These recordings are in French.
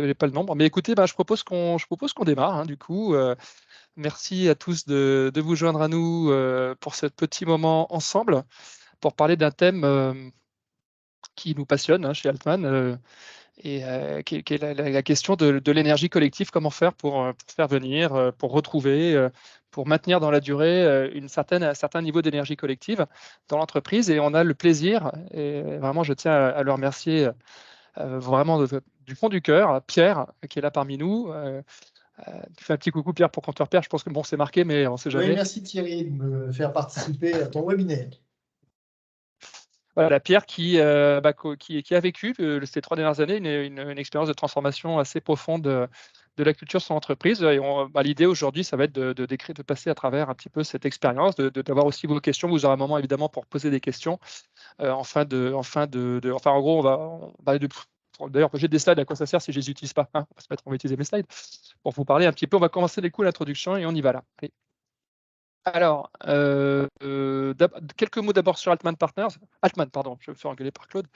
n'avais pas le nombre. Mais écoutez, je propose qu'on démarre, hein, du coup. Merci à tous de vous joindre à nous pour ce petit moment ensemble, pour parler d'un thème qui nous passionne, hein, chez Altman, et qui est la question de l'énergie collective. Comment faire pour faire venir, pour retrouver, pour maintenir dans la durée un certain niveau d'énergie collective dans l'entreprise. Et on a le plaisir, et vraiment je tiens à le remercier vraiment du fond du cœur, Pierre, qui est là parmi nous. Tu fais un petit coucou, Pierre, pour qu'on te repère. Je pense que bon, c'est marqué, mais on ne sait Oui, jamais. merci Thierry de me faire participer à ton webinaire. Voilà, Pierre qui a vécu ces 3 dernières années une expérience de transformation assez profonde de la culture de son entreprise. Et l'idée aujourd'hui, ça va être de passer à travers un petit peu cette expérience, d'avoir aussi vos questions. Vous aurez un moment évidemment pour poser des questions. En gros, on va d'ailleurs, j'ai des slides, à quoi ça sert si je ne les utilise pas, hein. On va utiliser mes slides pour vous parler un petit peu. On va commencer les coups l'introduction et on y va là. Allez. Alors, quelques mots d'abord sur Altman Partners. Altman, pardon, je me fais engueuler par Claude.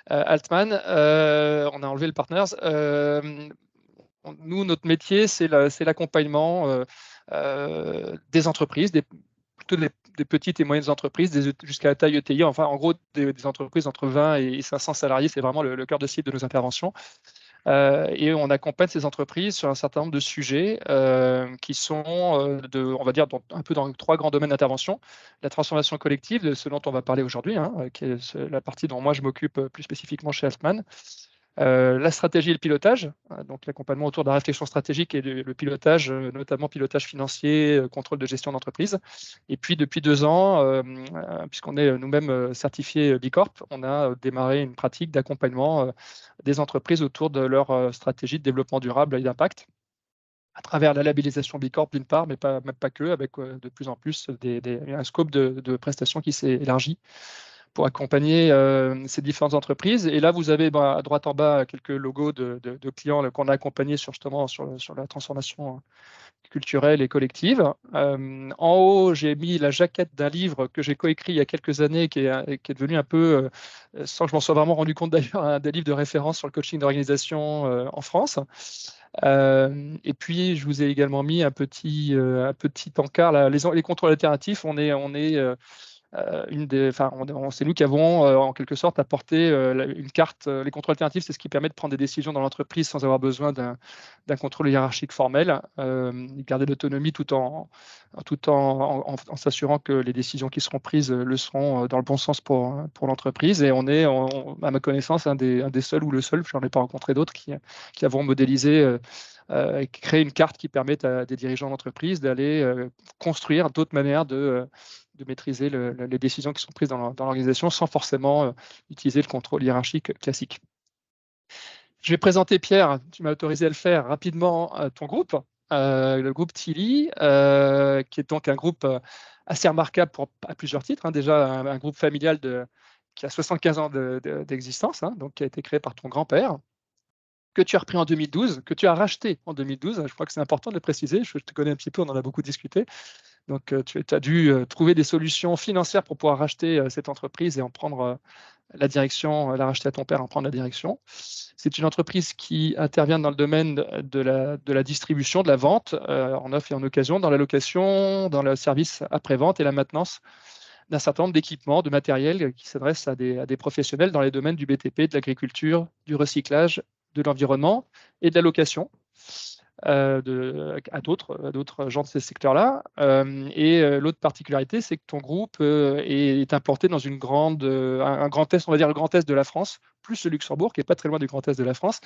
Altman, on a enlevé le Partners. Nous, notre métier, c'est l'accompagnement des entreprises, plutôt des petites et moyennes entreprises, jusqu'à la taille ETI, enfin en gros des entreprises entre 20 et 500 salariés, c'est vraiment le cœur de cible de nos interventions. Et on accompagne ces entreprises sur un certain nombre de sujets qui sont, on va dire, un peu dans 3 grands domaines d'intervention. La transformation collective, de ce dont on va parler aujourd'hui, hein, qui est la partie dont moi je m'occupe plus spécifiquement chez Altman. La stratégie et le pilotage, donc l'accompagnement autour de la réflexion stratégique et le pilotage, notamment pilotage financier, contrôle de gestion d'entreprise. Et puis depuis 2 ans, puisqu'on est nous-mêmes certifiés B Corp, on a démarré une pratique d'accompagnement des entreprises autour de leur stratégie de développement durable et d'impact, à travers la labellisation B Corp d'une part, mais même pas que, avec de plus en plus un scope de prestations qui s'est élargi pour accompagner ces différentes entreprises. Et là, vous avez à droite en bas quelques logos de clients qu'on a accompagnés justement sur la transformation culturelle et collective. En haut, j'ai mis la jaquette d'un livre que j'ai coécrit il y a quelques années, qui est devenu un peu, sans que je m'en sois vraiment rendu compte d'ailleurs, un des livres de référence sur le coaching d'organisation en France. Et puis, je vous ai également mis un petit encart, là, les contrôles alternatifs. C'est nous qui avons en quelque sorte apporté une carte. Les contrôles alternatifs, c'est ce qui permet de prendre des décisions dans l'entreprise sans avoir besoin d'un contrôle hiérarchique formel, garder l'autonomie tout en s'assurant que les décisions qui seront prises le seront dans le bon sens pour l'entreprise. Et on est, à ma connaissance, un des seuls ou le seul, je n'en ai pas rencontré d'autres, qui avons modélisé et créé une carte qui permet à des dirigeants d'entreprise d'aller construire d'autres manières de maîtriser les décisions qui sont prises dans l'organisation sans forcément utiliser le contrôle hiérarchique classique. Je vais présenter, Pierre, tu m'as autorisé à le faire rapidement, ton groupe, le groupe Tilly, qui est donc un groupe assez remarquable à plusieurs titres, hein. Déjà, un groupe familial qui a 75 ans d'existence, hein, donc qui a été créé par ton grand-père, que tu as repris en 2012, que tu as racheté en 2012. Je crois que c'est important de le préciser. Je te connais un petit peu, on en a beaucoup discuté. Donc, tu as dû trouver des solutions financières pour pouvoir racheter cette entreprise et en prendre la direction, la racheter à ton père, en prendre la direction. C'est une entreprise qui intervient dans le domaine de la distribution, de la vente en neuf et en occasion, dans la location, dans le service après-vente et la maintenance d'un certain nombre d'équipements, de matériel qui s'adressent à des professionnels dans les domaines du BTP, de l'agriculture, du recyclage, de l'environnement et de la location. À d'autres gens de ces secteurs-là. L'autre particularité, c'est que ton groupe est implanté dans un grand est, on va dire le grand est de la France, plus le Luxembourg, qui n'est pas très loin du grand est de la France.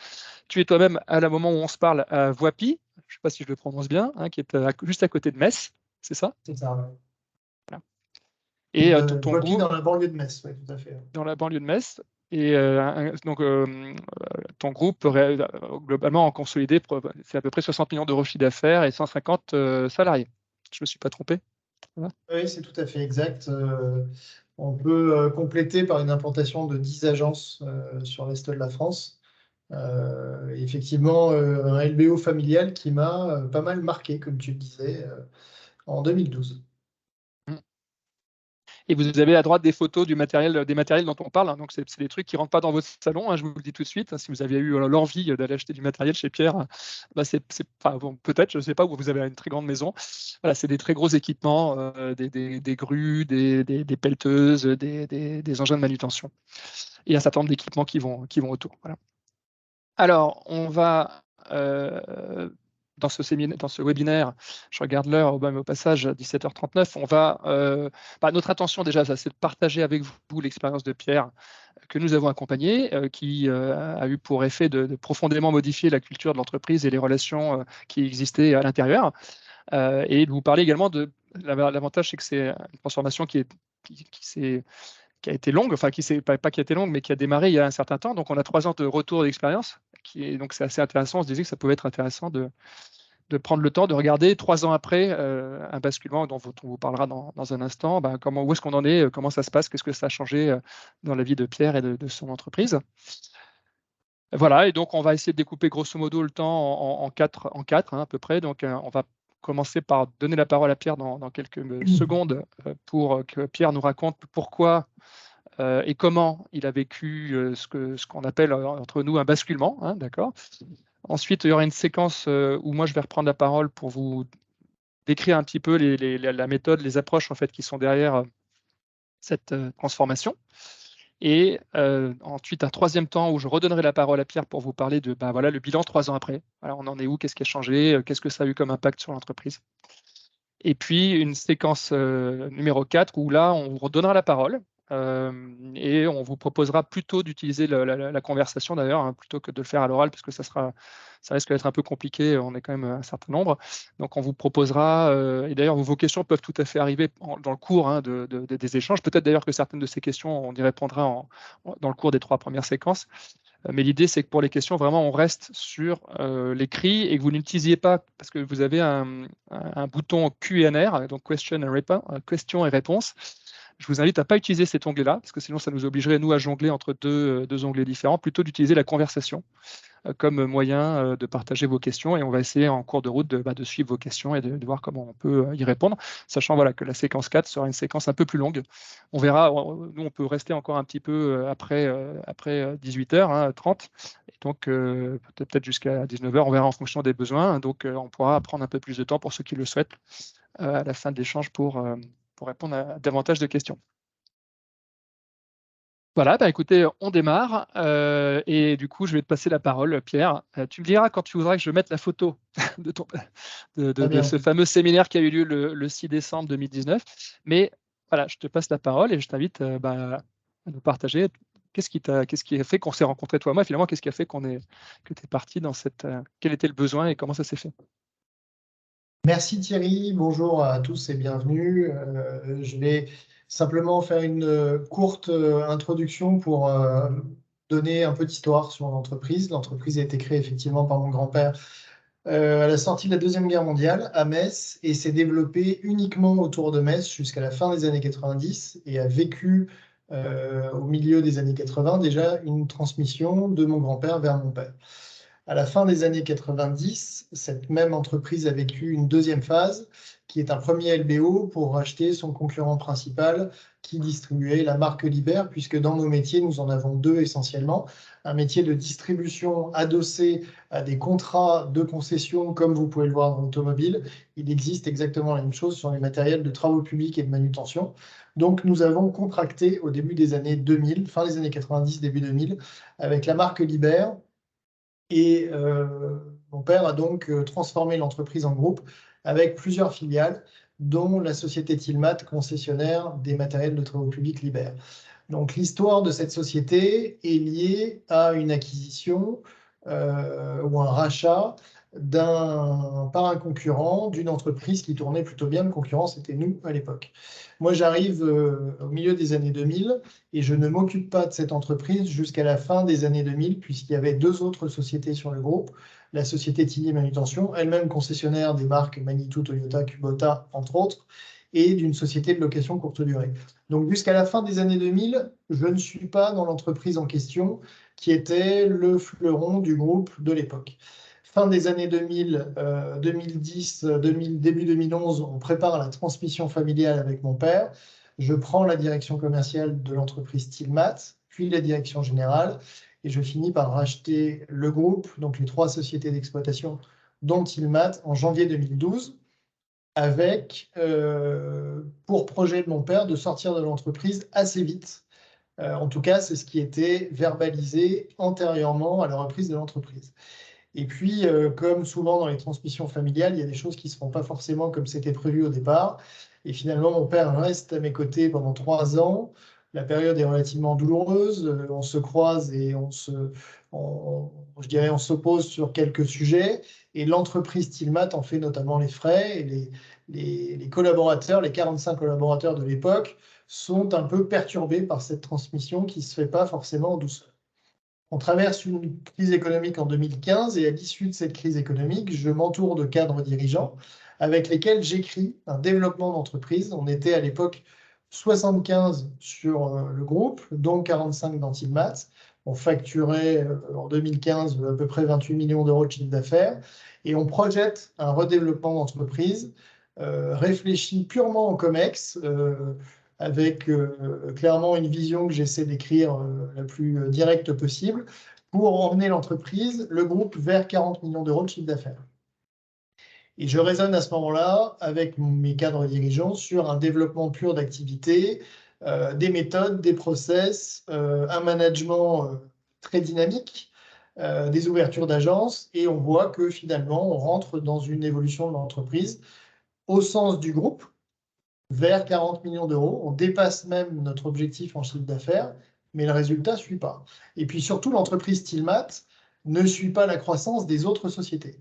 Tu es toi-même, à la moment où on se parle, à Voipy, je ne sais pas si je le prononce bien, hein, qui est juste à côté de Metz, c'est ça? C'est ça, ouais. Voilà. Et ton Voipy groupe, dans la banlieue de Metz, oui, tout à fait. dans la banlieue de Metz. Et donc, ton groupe, globalement, en consolidé, c'est à peu près 60 millions d'euros de chiffre d'affaires et 150 salariés. Je ne me suis pas trompé? Voilà. Oui, c'est tout à fait exact. On peut compléter par une implantation de 10 agences sur l'Est de la France. Effectivement, un LBO familial qui m'a pas mal marqué, comme tu le disais, en 2012. Et vous avez à droite des photos des matériels dont on parle, hein. Donc, c'est des trucs qui ne rentrent pas dans votre salon, hein, je vous le dis tout de suite. Si vous aviez eu l'envie d'aller acheter du matériel chez Pierre, bah, enfin, bon, peut-être, je ne sais pas, vous avez une très grande maison. Voilà, c'est des très gros équipements, des grues, des pelleteuses, des engins de manutention. Et un certain nombre d'équipements qui vont autour. Voilà. Alors, on va dans ce webinaire, je regarde l'heure au passage, 17h39, on va, notre intention déjà, c'est de partager avec vous l'expérience de Pierre que nous avons accompagné, qui a eu pour effet de profondément modifier la culture de l'entreprise et les relations qui existaient à l'intérieur, et de vous parler également de l'avantage, c'est que c'est une transformation qui a été longue, enfin pas qui a été longue, mais qui a démarré il y a un certain temps. Donc on a 3 ans de retour d'expérience, donc c'est assez intéressant. On se disait que ça pouvait être intéressant de prendre le temps de regarder 3 ans après un basculement dont on vous parlera dans un instant, où est-ce qu'on en est, comment ça se passe, qu'est-ce que ça a changé dans la vie de Pierre et de son entreprise. Voilà, et donc on va essayer de découper grosso modo le temps en quatre, hein, à peu près. Donc on va commencer par donner la parole à Pierre dans quelques secondes pour que Pierre nous raconte pourquoi et comment il a vécu ce qu'on appelle entre nous un basculement, hein, d'accord. Ensuite, il y aura une séquence où moi je vais reprendre la parole pour vous décrire un petit peu la méthode, les approches en fait qui sont derrière cette transformation. Et ensuite, un troisième temps où je redonnerai la parole à Pierre pour vous parler de voilà, le bilan 3 ans après. Alors, on en est où? Qu'est-ce qui a changé? Qu'est-ce que ça a eu comme impact sur l'entreprise? Et puis, une séquence numéro 4 où là, on vous redonnera la parole et on vous proposera plutôt d'utiliser la conversation d'ailleurs, hein, plutôt que de le faire à l'oral, parce que ça risque d'être un peu compliqué, on est quand même un certain nombre. Donc on vous proposera, et d'ailleurs vos questions peuvent tout à fait arriver dans le cours, hein, des échanges. Peut-être d'ailleurs que certaines de ces questions, on y répondra dans le cours des 3 premières séquences. Mais l'idée, c'est que pour les questions, vraiment, on reste sur l'écrit et que vous n'utilisiez pas, parce que vous avez un bouton Q&R, donc question et réponse. Je vous invite à ne pas utiliser cet onglet-là, parce que sinon, ça nous obligerait, nous, à jongler entre deux onglets différents, plutôt d'utiliser la conversation comme moyen de partager vos questions. Et on va essayer en cours de route de suivre vos questions et de voir comment on peut y répondre, sachant voilà, que la séquence 4 sera une séquence un peu plus longue. On verra, nous, on peut rester encore un petit peu après 18h30, et donc peut-être jusqu'à 19h, on verra en fonction des besoins. Donc, on pourra prendre un peu plus de temps pour ceux qui le souhaitent à la fin de l'échange pour répondre à davantage de questions. Voilà, écoutez, on démarre et du coup, je vais te passer la parole, Pierre. Tu me diras quand tu voudras que je mette la photo de ce fameux séminaire qui a eu lieu le 6 décembre 2019. Mais voilà, je te passe la parole et je t'invite à nous partager qu'est-ce qui a fait qu'on s'est rencontrés, toi et moi, finalement, qu'est-ce qui a fait que tu es parti dans quel était le besoin et comment ça s'est fait? Merci Thierry, bonjour à tous et bienvenue. Je vais simplement faire une courte introduction pour donner un peu d'histoire sur l'entreprise. L'entreprise a été créée effectivement par mon grand-père à la sortie de la Deuxième Guerre mondiale à Metz et s'est développée uniquement autour de Metz jusqu'à la fin des années 90 et a vécu au milieu des années 80 déjà une transmission de mon grand-père vers mon père. À la fin des années 90, cette même entreprise a vécu une deuxième phase, qui est un premier LBO pour racheter son concurrent principal qui distribuait la marque Liber, puisque dans nos métiers, nous en avons 2 essentiellement. Un métier de distribution adossé à des contrats de concession, comme vous pouvez le voir dans l'automobile. Il existe exactement la même chose sur les matériels de travaux publics et de manutention. Donc, nous avons contracté au début des années 2000, fin des années 90, début 2000, avec la marque Liber. Et mon père a donc transformé l'entreprise en groupe avec plusieurs filiales, dont la société Tilmat, concessionnaire des matériels de travaux publics Liber. Donc l'histoire de cette société est liée à une acquisition ou un rachat par un concurrent d'une entreprise qui tournait plutôt bien. Le concurrent, c'était nous à l'époque. Moi, j'arrive au milieu des années 2000 et je ne m'occupe pas de cette entreprise jusqu'à la fin des années 2000, puisqu'il y avait 2 autres sociétés sur le groupe. La société Tilly Manutention, elle-même concessionnaire des marques Manitou, Toyota, Kubota, entre autres, et d'une société de location courte durée. Donc jusqu'à la fin des années 2000, je ne suis pas dans l'entreprise en question, qui était le fleuron du groupe de l'époque. Fin des années 2000, 2010, début 2011, on prépare la transmission familiale avec mon père. je prends la direction commerciale de l'entreprise Stillmat, puis la direction générale, et je finis par racheter le groupe, donc les 3 sociétés d'exploitation dont Stillmat, en janvier 2012, avec pour projet de mon père de sortir de l'entreprise assez vite. En tout cas, c'est ce qui était verbalisé antérieurement à la reprise de l'entreprise. Et puis, comme souvent dans les transmissions familiales, il y a des choses qui ne se font pas forcément comme c'était prévu au départ. Et finalement, mon père reste à mes côtés pendant 3 ans. La période est relativement douloureuse. On se croise et je dirais, on s'oppose sur quelques sujets. Et l'entreprise Stillmat en fait notamment les frais. Et les collaborateurs, les 45 collaborateurs de l'époque, sont un peu perturbés par cette transmission qui ne se fait pas forcément en douceur. On traverse une crise économique en 2015 et à l'issue de cette crise économique, je m'entoure de cadres dirigeants avec lesquels j'écris un développement d'entreprise. On était à l'époque 75 sur le groupe, dont 45 dans Stillmat. On facturait en 2015 à peu près 28 millions d'euros de chiffre d'affaires et on projette un redéveloppement d'entreprise réfléchi purement en COMEX, avec clairement une vision que j'essaie d'écrire la plus directe possible pour emmener l'entreprise, le groupe, vers 40 millions d'euros de chiffre d'affaires. Et je raisonne à ce moment-là avec mes cadres dirigeants sur un développement pur d'activité, des méthodes, des process, un management très dynamique, des ouvertures d'agences, et on voit que finalement, on rentre dans une évolution de l'entreprise au sens du groupe, vers 40 millions d'euros. On dépasse même notre objectif en chiffre d'affaires, mais le résultat ne suit pas. Et puis surtout, l'entreprise Stillmat ne suit pas la croissance des autres sociétés.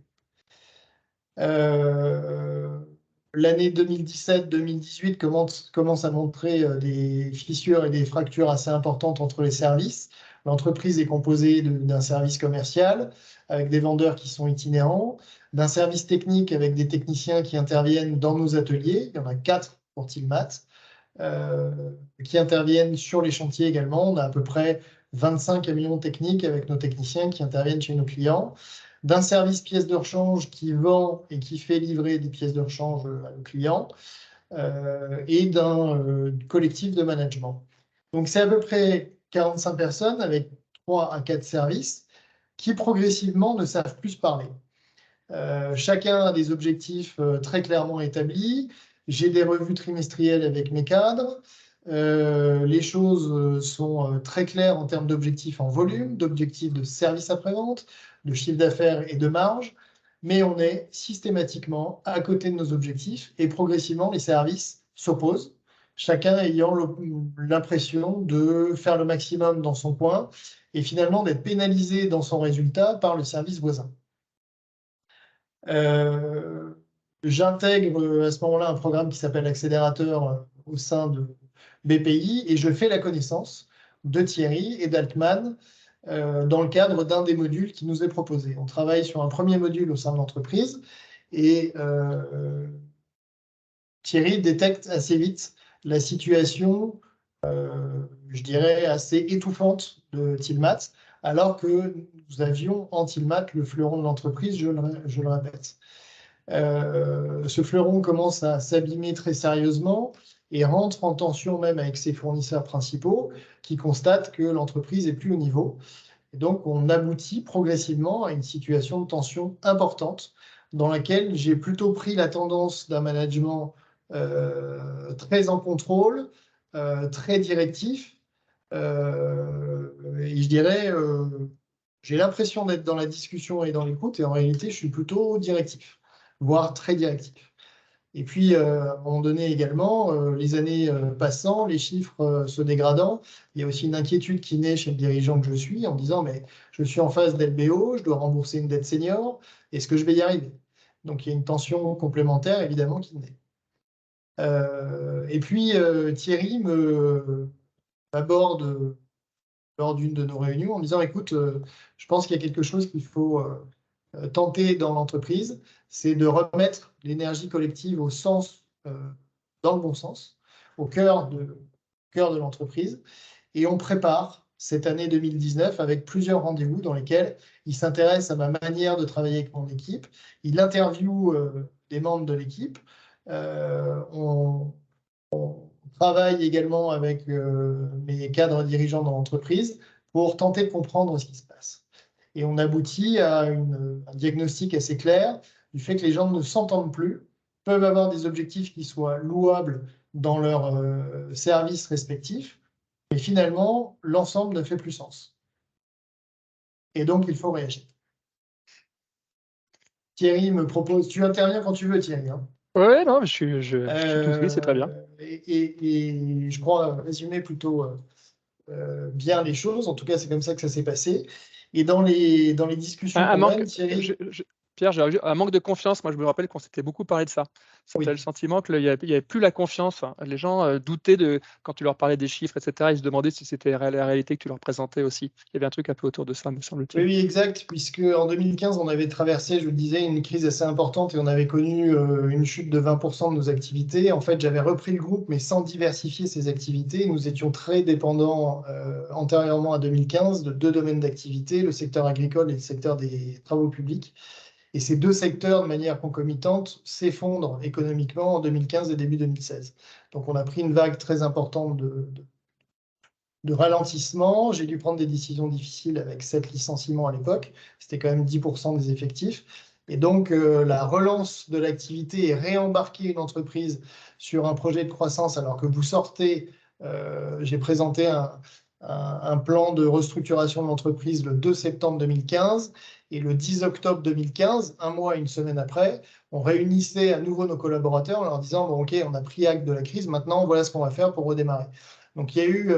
L'année 2017-2018 commence à montrer des fissures et des fractures assez importantes entre les services. L'entreprise est composée d'un service commercial avec des vendeurs qui sont itinérants, d'un service technique avec des techniciens qui interviennent dans nos ateliers. Il y en a 4 pour Stillmat, qui interviennent sur les chantiers également. On a à peu près 25 camions techniques avec nos techniciens qui interviennent chez nos clients, d'un service pièces de rechange qui vend et qui fait livrer des pièces de rechange à nos clients, et d'un collectif de management. Donc c'est à peu près 45 personnes avec 3 à 4 services qui progressivement ne savent plus se parler. Chacun a des objectifs très clairement établis. J'ai des revues trimestrielles avec mes cadres. Les choses sont très claires en termes d'objectifs en volume, d'objectifs de service après-vente, de chiffre d'affaires et de marge, mais on est systématiquement à côté de nos objectifs et progressivement les services s'opposent, chacun ayant l'impression de faire le maximum dans son coin et finalement d'être pénalisé dans son résultat par le service voisin. J'intègre à ce moment-là un programme qui s'appelle Accélérateur au sein de BPI et je fais la connaissance de Thierry et d'Altman dans le cadre d'un des modules qui nous est proposé. On travaille sur un premier module au sein de l'entreprise et Thierry détecte assez vite la situation, je dirais, assez étouffante de Stillmat, alors que nous avions en Stillmat le fleuron de l'entreprise, je le répète. Ce fleuron commence à s'abîmer très sérieusement et rentre en tension même avec ses fournisseurs principaux qui constatent que l'entreprise n'est plus au niveau. Et donc, on aboutit progressivement à une situation de tension importante dans laquelle j'ai plutôt pris la tendance d'un management très en contrôle, très directif. Et je dirais, j'ai l'impression d'être dans la discussion et dans l'écoute, et en réalité, je suis plutôt directif, voire très directif. Et puis, à un moment donné également, les années passant, les chiffres se dégradant, il y a aussi une inquiétude qui naît chez le dirigeant que je suis en disant, mais je suis en phase d'LBO, je dois rembourser une dette senior, est-ce que je vais y arriver? Donc, il y a une tension complémentaire, évidemment, qui naît. Et puis, Thierry m'aborde lors d'une de nos réunions en disant, écoute, je pense qu'il y a quelque chose qu'il faut tenter dans l'entreprise, c'est de remettre l'énergie collective au sens, dans le bon sens, au cœur de l'entreprise. Et on prépare cette année 2019 avec plusieurs rendez-vous dans lesquels il s'intéresse à ma manière de travailler avec mon équipe. Il interviewe des membres de l'équipe. On travaille également avec mes cadres dirigeants dans l'entreprise pour tenter de comprendre ce qui se passe. Et on aboutit à un diagnostic assez clair du fait que les gens ne s'entendent plus, peuvent avoir des objectifs qui soient louables dans leurs services respectifs, mais finalement, l'ensemble ne fait plus sens. Et donc, il faut réagir. Thierry me propose, tu interviens quand tu veux, Thierry. Hein. Ouais, non, je suis tout oui, c'est très bien. Et je crois résumer plutôt bien les choses. En tout cas, c'est comme ça que ça s'est passé. Et dans les discussions qu'on mène, Thierry. Pierre, un manque de confiance. Moi, je me rappelle qu'on s'était beaucoup parlé de ça. C'était le sentiment qu'il n'y avait plus la confiance. Les gens doutaient quand tu leur parlais des chiffres, etc. Ils se demandaient si c'était la réalité que tu leur présentais aussi. Il y avait un truc un peu autour de ça, me semble-t-il. Oui, exact, puisque en 2015, on avait traversé, je vous le disais, une crise assez importante et on avait connu une chute de 20% de nos activités. En fait, j'avais repris le groupe, mais sans diversifier ses activités. Nous étions très dépendants antérieurement à 2015 de deux domaines d'activité, le secteur agricole et le secteur des travaux publics. Et ces deux secteurs, de manière concomitante, s'effondrent économiquement en 2015 et début 2016. Donc, on a pris une vague très importante de ralentissement. J'ai dû prendre des décisions difficiles avec 7 licenciements à l'époque. C'était quand même 10% des effectifs. Et donc, la relance de l'activité et réembarquer une entreprise sur un projet de croissance alors que vous sortez, j'ai présenté un plan de restructuration de l'entreprise le 2 septembre 2015 et le 10 octobre 2015, un mois et une semaine après, on réunissait à nouveau nos collaborateurs en leur disant bon, OK, on a pris acte de la crise, maintenant voilà ce qu'on va faire pour redémarrer. Donc il y a eu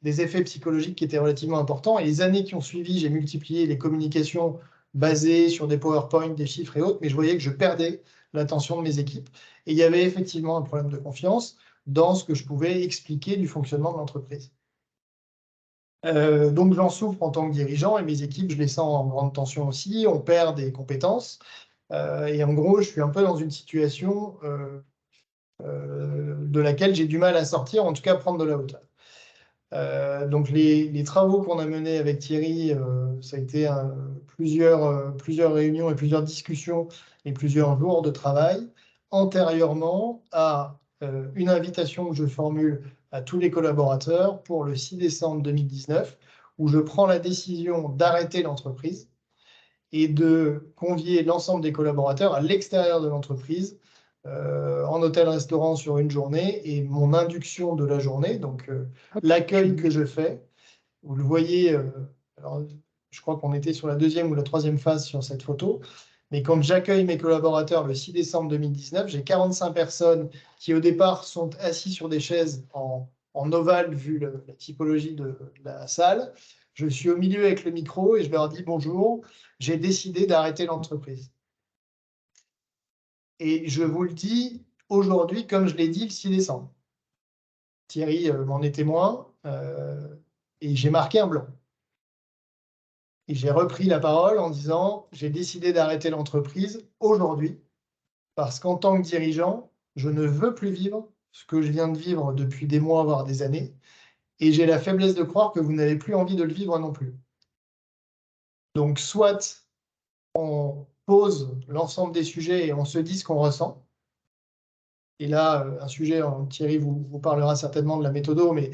des effets psychologiques qui étaient relativement importants et les années qui ont suivi, j'ai multiplié les communications basées sur des PowerPoint, des chiffres et autres, mais je voyais que je perdais l'attention de mes équipes et il y avait effectivement un problème de confiance dans ce que je pouvais expliquer du fonctionnement de l'entreprise. Donc j'en souffre en tant que dirigeant et mes équipes, je les sens en grande tension aussi, on perd des compétences et en gros, je suis un peu dans une situation de laquelle j'ai du mal à sortir, en tout cas prendre de la hauteur. Donc les travaux qu'on a menés avec Thierry, ça a été plusieurs réunions et plusieurs discussions et plusieurs jours de travail antérieurement à une invitation que je formule à tous les collaborateurs pour le 6 décembre 2019, où je prends la décision d'arrêter l'entreprise et de convier l'ensemble des collaborateurs à l'extérieur de l'entreprise, en hôtel-restaurant sur une journée, et mon induction de la journée, donc l'accueil que je fais, vous le voyez, alors, je crois qu'on était sur la deuxième ou la troisième phase sur cette photo, mais quand j'accueille mes collaborateurs le 6 décembre 2019, j'ai 45 personnes qui au départ sont assises sur des chaises en ovale vu la typologie de la salle. Je suis au milieu avec le micro et je leur dis bonjour, j'ai décidé d'arrêter l'entreprise. Et je vous le dis aujourd'hui, comme je l'ai dit le 6 décembre. Thierry m'en est témoin, et j'ai marqué un blanc. Et j'ai repris la parole en disant, j'ai décidé d'arrêter l'entreprise aujourd'hui, parce qu'en tant que dirigeant, je ne veux plus vivre ce que je viens de vivre depuis des mois, voire des années, et j'ai la faiblesse de croire que vous n'avez plus envie de le vivre non plus. Donc, soit on pose l'ensemble des sujets et on se dit ce qu'on ressent. Et là, un sujet, Thierry vous parlera certainement de la méthodo, mais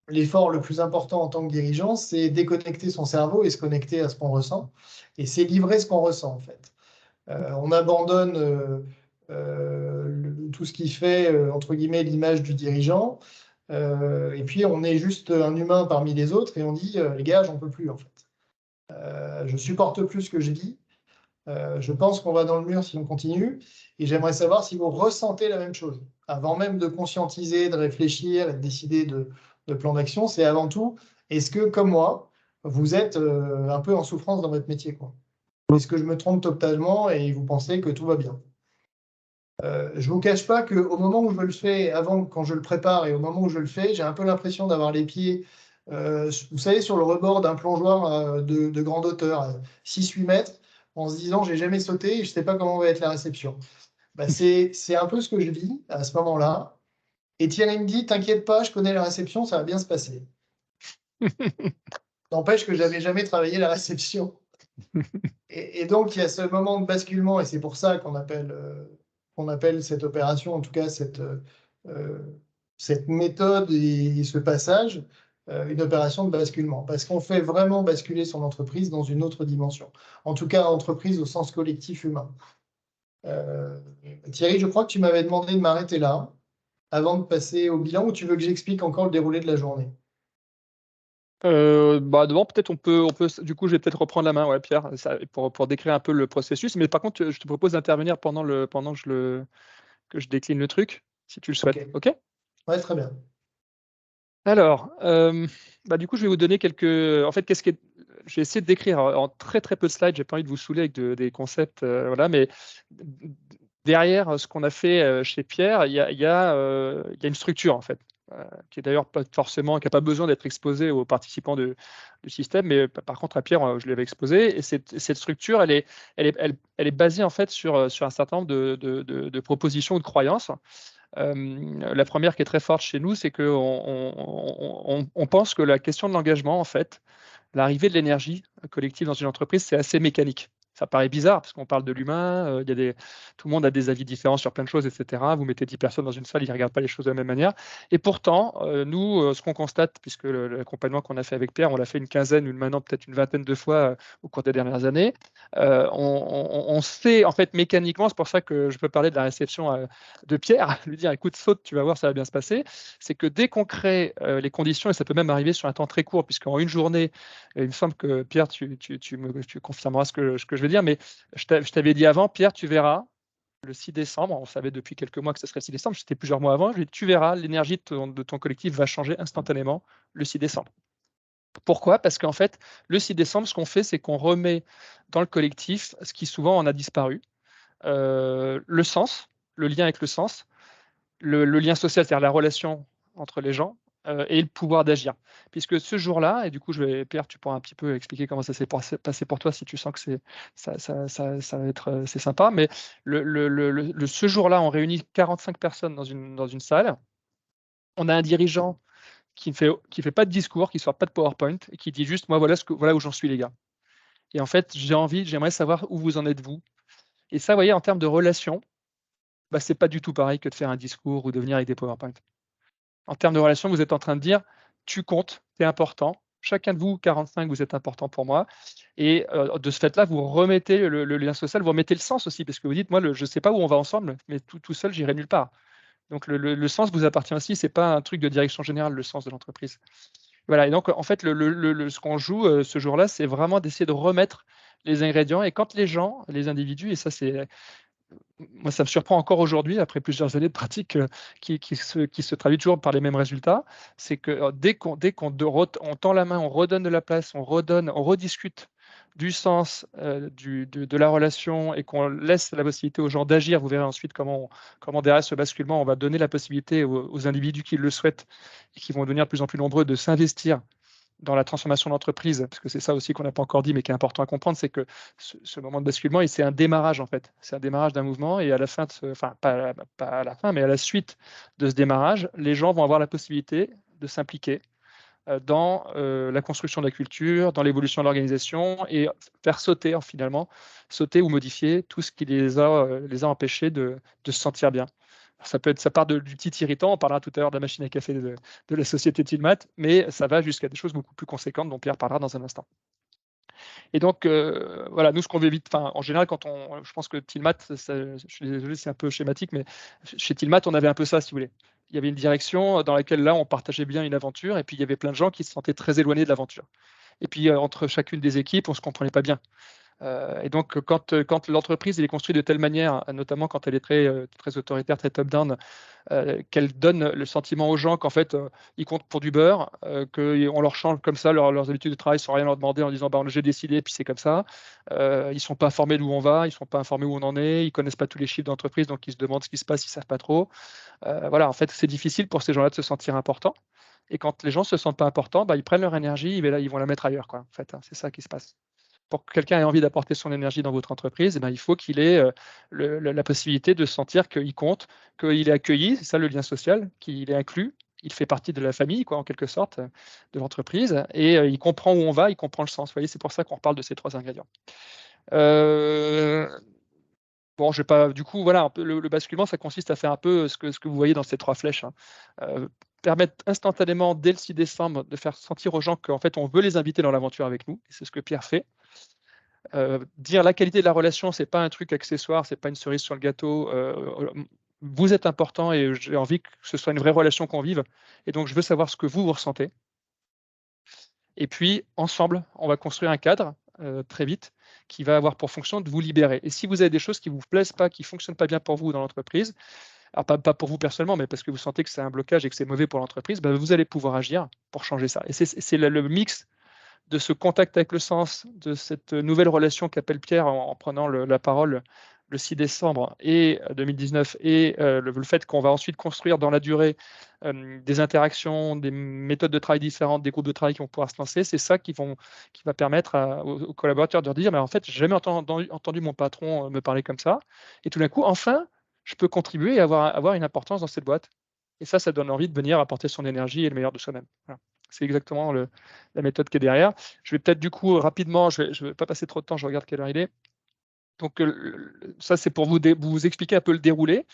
l'effort le plus important en tant que dirigeant, c'est déconnecter son cerveau et se connecter à ce qu'on ressent. Et c'est livrer ce qu'on ressent, en fait. On abandonne tout ce qui fait, entre guillemets, l'image du dirigeant. Et puis, on est juste un humain parmi les autres et on dit, les gars, j'en peux plus, en fait. Je supporte plus ce que je vis. Je pense qu'on va dans le mur si on continue. Et j'aimerais savoir si vous ressentez la même chose. Avant même de conscientiser, de réfléchir et de décider de plan d'action, c'est avant tout, est-ce que, comme moi, vous êtes un peu en souffrance dans votre métier, quoi? Est-ce que je me trompe totalement et vous pensez que tout va bien? Je ne vous cache pas qu'au moment où je le fais, avant, quand je le prépare et au moment où je le fais, j'ai un peu l'impression d'avoir les pieds, vous savez, sur le rebord d'un plongeoir de grande hauteur, 6-8 mètres, en se disant, j'ai jamais sauté et je ne sais pas comment va être la réception. Bah, c'est un peu ce que je vis à ce moment-là. Et Thierry me dit, t'inquiète pas, je connais la réception, ça va bien se passer. N'empêche que j'avais jamais travaillé la réception. Et donc, il y a ce moment de basculement, et c'est pour ça qu'on appelle cette opération, en tout cas cette méthode et ce passage une opération de basculement, parce qu'on fait vraiment basculer son entreprise dans une autre dimension. En tout cas, entreprise au sens collectif humain. Thierry, je crois que tu m'avais demandé de m'arrêter là avant de passer au bilan, ou tu veux que j'explique encore le déroulé de la journée? Devant, peut-être du coup, je vais peut-être reprendre la main, ouais, Pierre, pour décrire un peu le processus. Mais par contre, je te propose d'intervenir pendant que je décline le truc, si tu le souhaites. Ok. OK? Ouais, très bien. Alors, du coup, je vais vous donner quelques. En fait, je vais essayer de décrire en très très peu de slides. J'ai pas envie de vous saouler avec des concepts, voilà. Mais derrière ce qu'on a fait chez Pierre, il y a une structure en fait, qui est d'ailleurs pas forcément, qui n'a pas besoin d'être exposée aux participants du système. Mais par contre, à Pierre, je l'avais exposé. Et cette structure, elle est basée en fait sur un certain nombre de propositions ou de croyances. La première qui est très forte chez nous, c'est qu'on on pense que la question de l'engagement, en fait, l'arrivée de l'énergie collective dans une entreprise, c'est assez mécanique. Ça paraît bizarre parce qu'on parle de l'humain, tout le monde a des avis différents sur plein de choses, etc. Vous mettez 10 personnes dans une salle, ils ne regardent pas les choses de la même manière. Et pourtant, nous, ce qu'on constate, puisque l'accompagnement qu'on a fait avec Pierre, on l'a fait une quinzaine, maintenant peut-être une vingtaine de fois au cours des dernières années, on sait en fait mécaniquement, c'est pour ça que je peux parler de la réception de Pierre, lui dire écoute, saute, tu vas voir, ça va bien se passer. C'est que dès qu'on crée les conditions, et ça peut même arriver sur un temps très court, puisqu'en une journée, il me semble que Pierre, tu confirmeras ce que je veux dire, mais je t'avais dit avant, Pierre, tu verras, le 6 décembre, on savait depuis quelques mois que ce serait le 6 décembre, c'était plusieurs mois avant, je lui ai dit, tu verras, l'énergie de ton collectif va changer instantanément le 6 décembre. Pourquoi? Parce qu'en fait, le 6 décembre, ce qu'on fait, c'est qu'on remet dans le collectif ce qui souvent en a disparu, le sens, le lien avec le sens, le lien social, c'est-à-dire la relation entre les gens, et le pouvoir d'agir. Puisque ce jour-là, et du coup, Pierre, tu pourras un petit peu expliquer comment ça s'est passé pour toi si tu sens que ça va être c'est sympa. Mais ce jour-là, on réunit 45 personnes dans une salle. On a un dirigeant qui ne fait pas de discours, qui ne sort pas de PowerPoint, et qui dit juste, moi, voilà où j'en suis, les gars. Et en fait, j'aimerais savoir où vous en êtes, vous. Et ça, vous voyez, en termes de relation, c'est pas du tout pareil que de faire un discours ou de venir avec des PowerPoint. En termes de relation, vous êtes en train de dire, tu comptes, tu es important. Chacun de vous, 45, vous êtes important pour moi. Et de ce fait-là, vous remettez le lien social, vous remettez le sens aussi, parce que vous dites, moi, je ne sais pas où on va ensemble, mais tout seul, j'irai nulle part. Donc le sens vous appartient aussi, ce n'est pas un truc de direction générale, le sens de l'entreprise. Voilà, et donc en fait, ce qu'on joue ce jour-là, c'est vraiment d'essayer de remettre les ingrédients. Et quand les gens, les individus, et ça c'est moi, ça me surprend encore aujourd'hui, après plusieurs années de pratique, qui se traduit toujours par les mêmes résultats. C'est que dès qu'on on tend la main, on redonne de la place, on rediscute du sens de la relation, et qu'on laisse la possibilité aux gens d'agir. Vous verrez ensuite comment derrière ce basculement, on va donner la possibilité aux individus qui le souhaitent et qui vont devenir de plus en plus nombreux de s'investir dans la transformation de l'entreprise, parce que c'est ça aussi qu'on n'a pas encore dit, mais qui est important à comprendre, c'est que ce moment de basculement, c'est un démarrage en fait. C'est un démarrage d'un mouvement, et à la fin, enfin pas à la fin, mais à la suite de ce démarrage, les gens vont avoir la possibilité de s'impliquer dans la construction de la culture, dans l'évolution de l'organisation, et faire sauter finalement, sauter ou modifier tout ce qui les a empêchés de se sentir bien. Ça part du petit irritant, on parlera tout à l'heure de la machine à café de la société Tilmat, mais ça va jusqu'à des choses beaucoup plus conséquentes dont Pierre parlera dans un instant. Et donc, voilà, nous, ce qu'on veut vite, en général, je pense que Tilmat, je suis désolé, c'est un peu schématique, mais chez Tilmat, on avait un peu ça, si vous voulez. Il y avait une direction dans laquelle, là, on partageait bien une aventure, et puis il y avait plein de gens qui se sentaient très éloignés de l'aventure. Et puis, entre chacune des équipes, on ne se comprenait pas bien. Et donc, quand l'entreprise est construite de telle manière, notamment quand elle est très autoritaire, très top-down, qu'elle donne le sentiment aux gens qu'en fait, ils comptent pour du beurre, qu'on leur change comme ça leurs habitudes de travail sans rien leur demander, en disant j'ai décidé, puis c'est comme ça. Ils ne sont pas informés d'où on va, ils ne sont pas informés où on en est, ils ne connaissent pas tous les chiffres d'entreprise, donc ils se demandent ce qui se passe, ils ne savent pas trop. Voilà, en fait, c'est difficile pour ces gens-là de se sentir importants. Et quand les gens ne se sentent pas importants, ils prennent leur énergie, ils vont la mettre ailleurs, quoi. En fait, hein, c'est ça qui se passe. Pour que quelqu'un ait envie d'apporter son énergie dans votre entreprise, il faut qu'il ait la possibilité de sentir qu'il compte, qu'il est accueilli, c'est ça le lien social, qu'il est inclus, il fait partie de la famille, quoi, en quelque sorte, de l'entreprise, et il comprend où on va, il comprend le sens. Vous voyez, c'est pour ça qu'on reparle de ces trois ingrédients. Bon, je vais pas. Du coup, voilà, un peu le basculement, ça consiste à faire un peu ce que vous voyez dans ces 3 flèches, hein. Permettre instantanément, dès le 6 décembre, de faire sentir aux gens qu'en fait, on veut les inviter dans l'aventure avec nous. Et c'est ce que Pierre fait. Dire la qualité de la relation, c'est pas un truc accessoire, c'est pas une cerise sur le gâteau. Vous êtes important et j'ai envie que ce soit une vraie relation qu'on vive. Et donc, je veux savoir ce que vous ressentez. Et puis, ensemble, on va construire un cadre très vite qui va avoir pour fonction de vous libérer. Et si vous avez des choses qui ne vous plaisent pas, qui ne fonctionnent pas bien pour vous dans l'entreprise, alors pas pour vous personnellement, mais parce que vous sentez que c'est un blocage et que c'est mauvais pour l'entreprise, ben vous allez pouvoir agir pour changer ça. Et c'est le mix de ce contact avec le sens, de cette nouvelle relation qu'appelle Pierre en prenant la parole le 6 décembre et 2019 et le fait qu'on va ensuite construire dans la durée des interactions, des méthodes de travail différentes, des groupes de travail qui vont pouvoir se lancer, c'est ça qui va permettre aux collaborateurs de dire mais en fait, j'ai jamais entendu mon patron me parler comme ça. Et tout d'un coup, enfin, je peux contribuer et avoir une importance dans cette boîte. Et ça donne envie de venir apporter son énergie et le meilleur de soi-même. Voilà. C'est exactement la méthode qui est derrière. Je vais peut-être du coup rapidement, je ne vais pas passer trop de temps, je regarde quelle heure il est. Donc ça, c'est pour vous expliquer un peu le déroulé.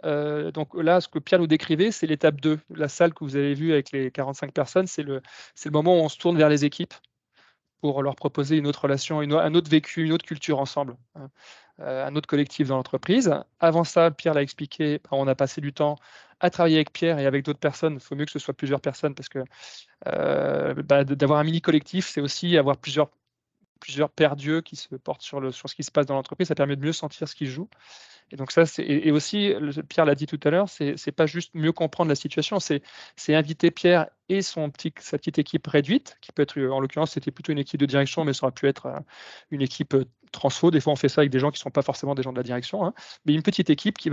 Donc là, ce que Pierre nous décrivait, c'est l'étape 2. La salle que vous avez vue avec les 45 personnes, c'est le moment où on se tourne vers les équipes pour leur proposer une autre relation, un autre vécu, une autre culture ensemble, hein, un autre collectif dans l'entreprise. Avant ça, Pierre l'a expliqué, on a passé du temps à travailler avec Pierre et avec d'autres personnes. Il faut mieux que ce soit plusieurs personnes parce que d'avoir un mini collectif, c'est aussi avoir plusieurs paires d'yeux qui se portent sur ce qui se passe dans l'entreprise. Ça permet de mieux sentir ce qui se joue. Et donc ça, et aussi, Pierre l'a dit tout à l'heure, c'est pas juste mieux comprendre la situation, c'est inviter Pierre et sa petite équipe réduite, qui peut être, en l'occurrence, c'était plutôt une équipe de direction, mais ça aurait pu être une équipe transfo. Des fois, on fait ça avec des gens qui ne sont pas forcément des gens de la direction, hein, mais une petite équipe qui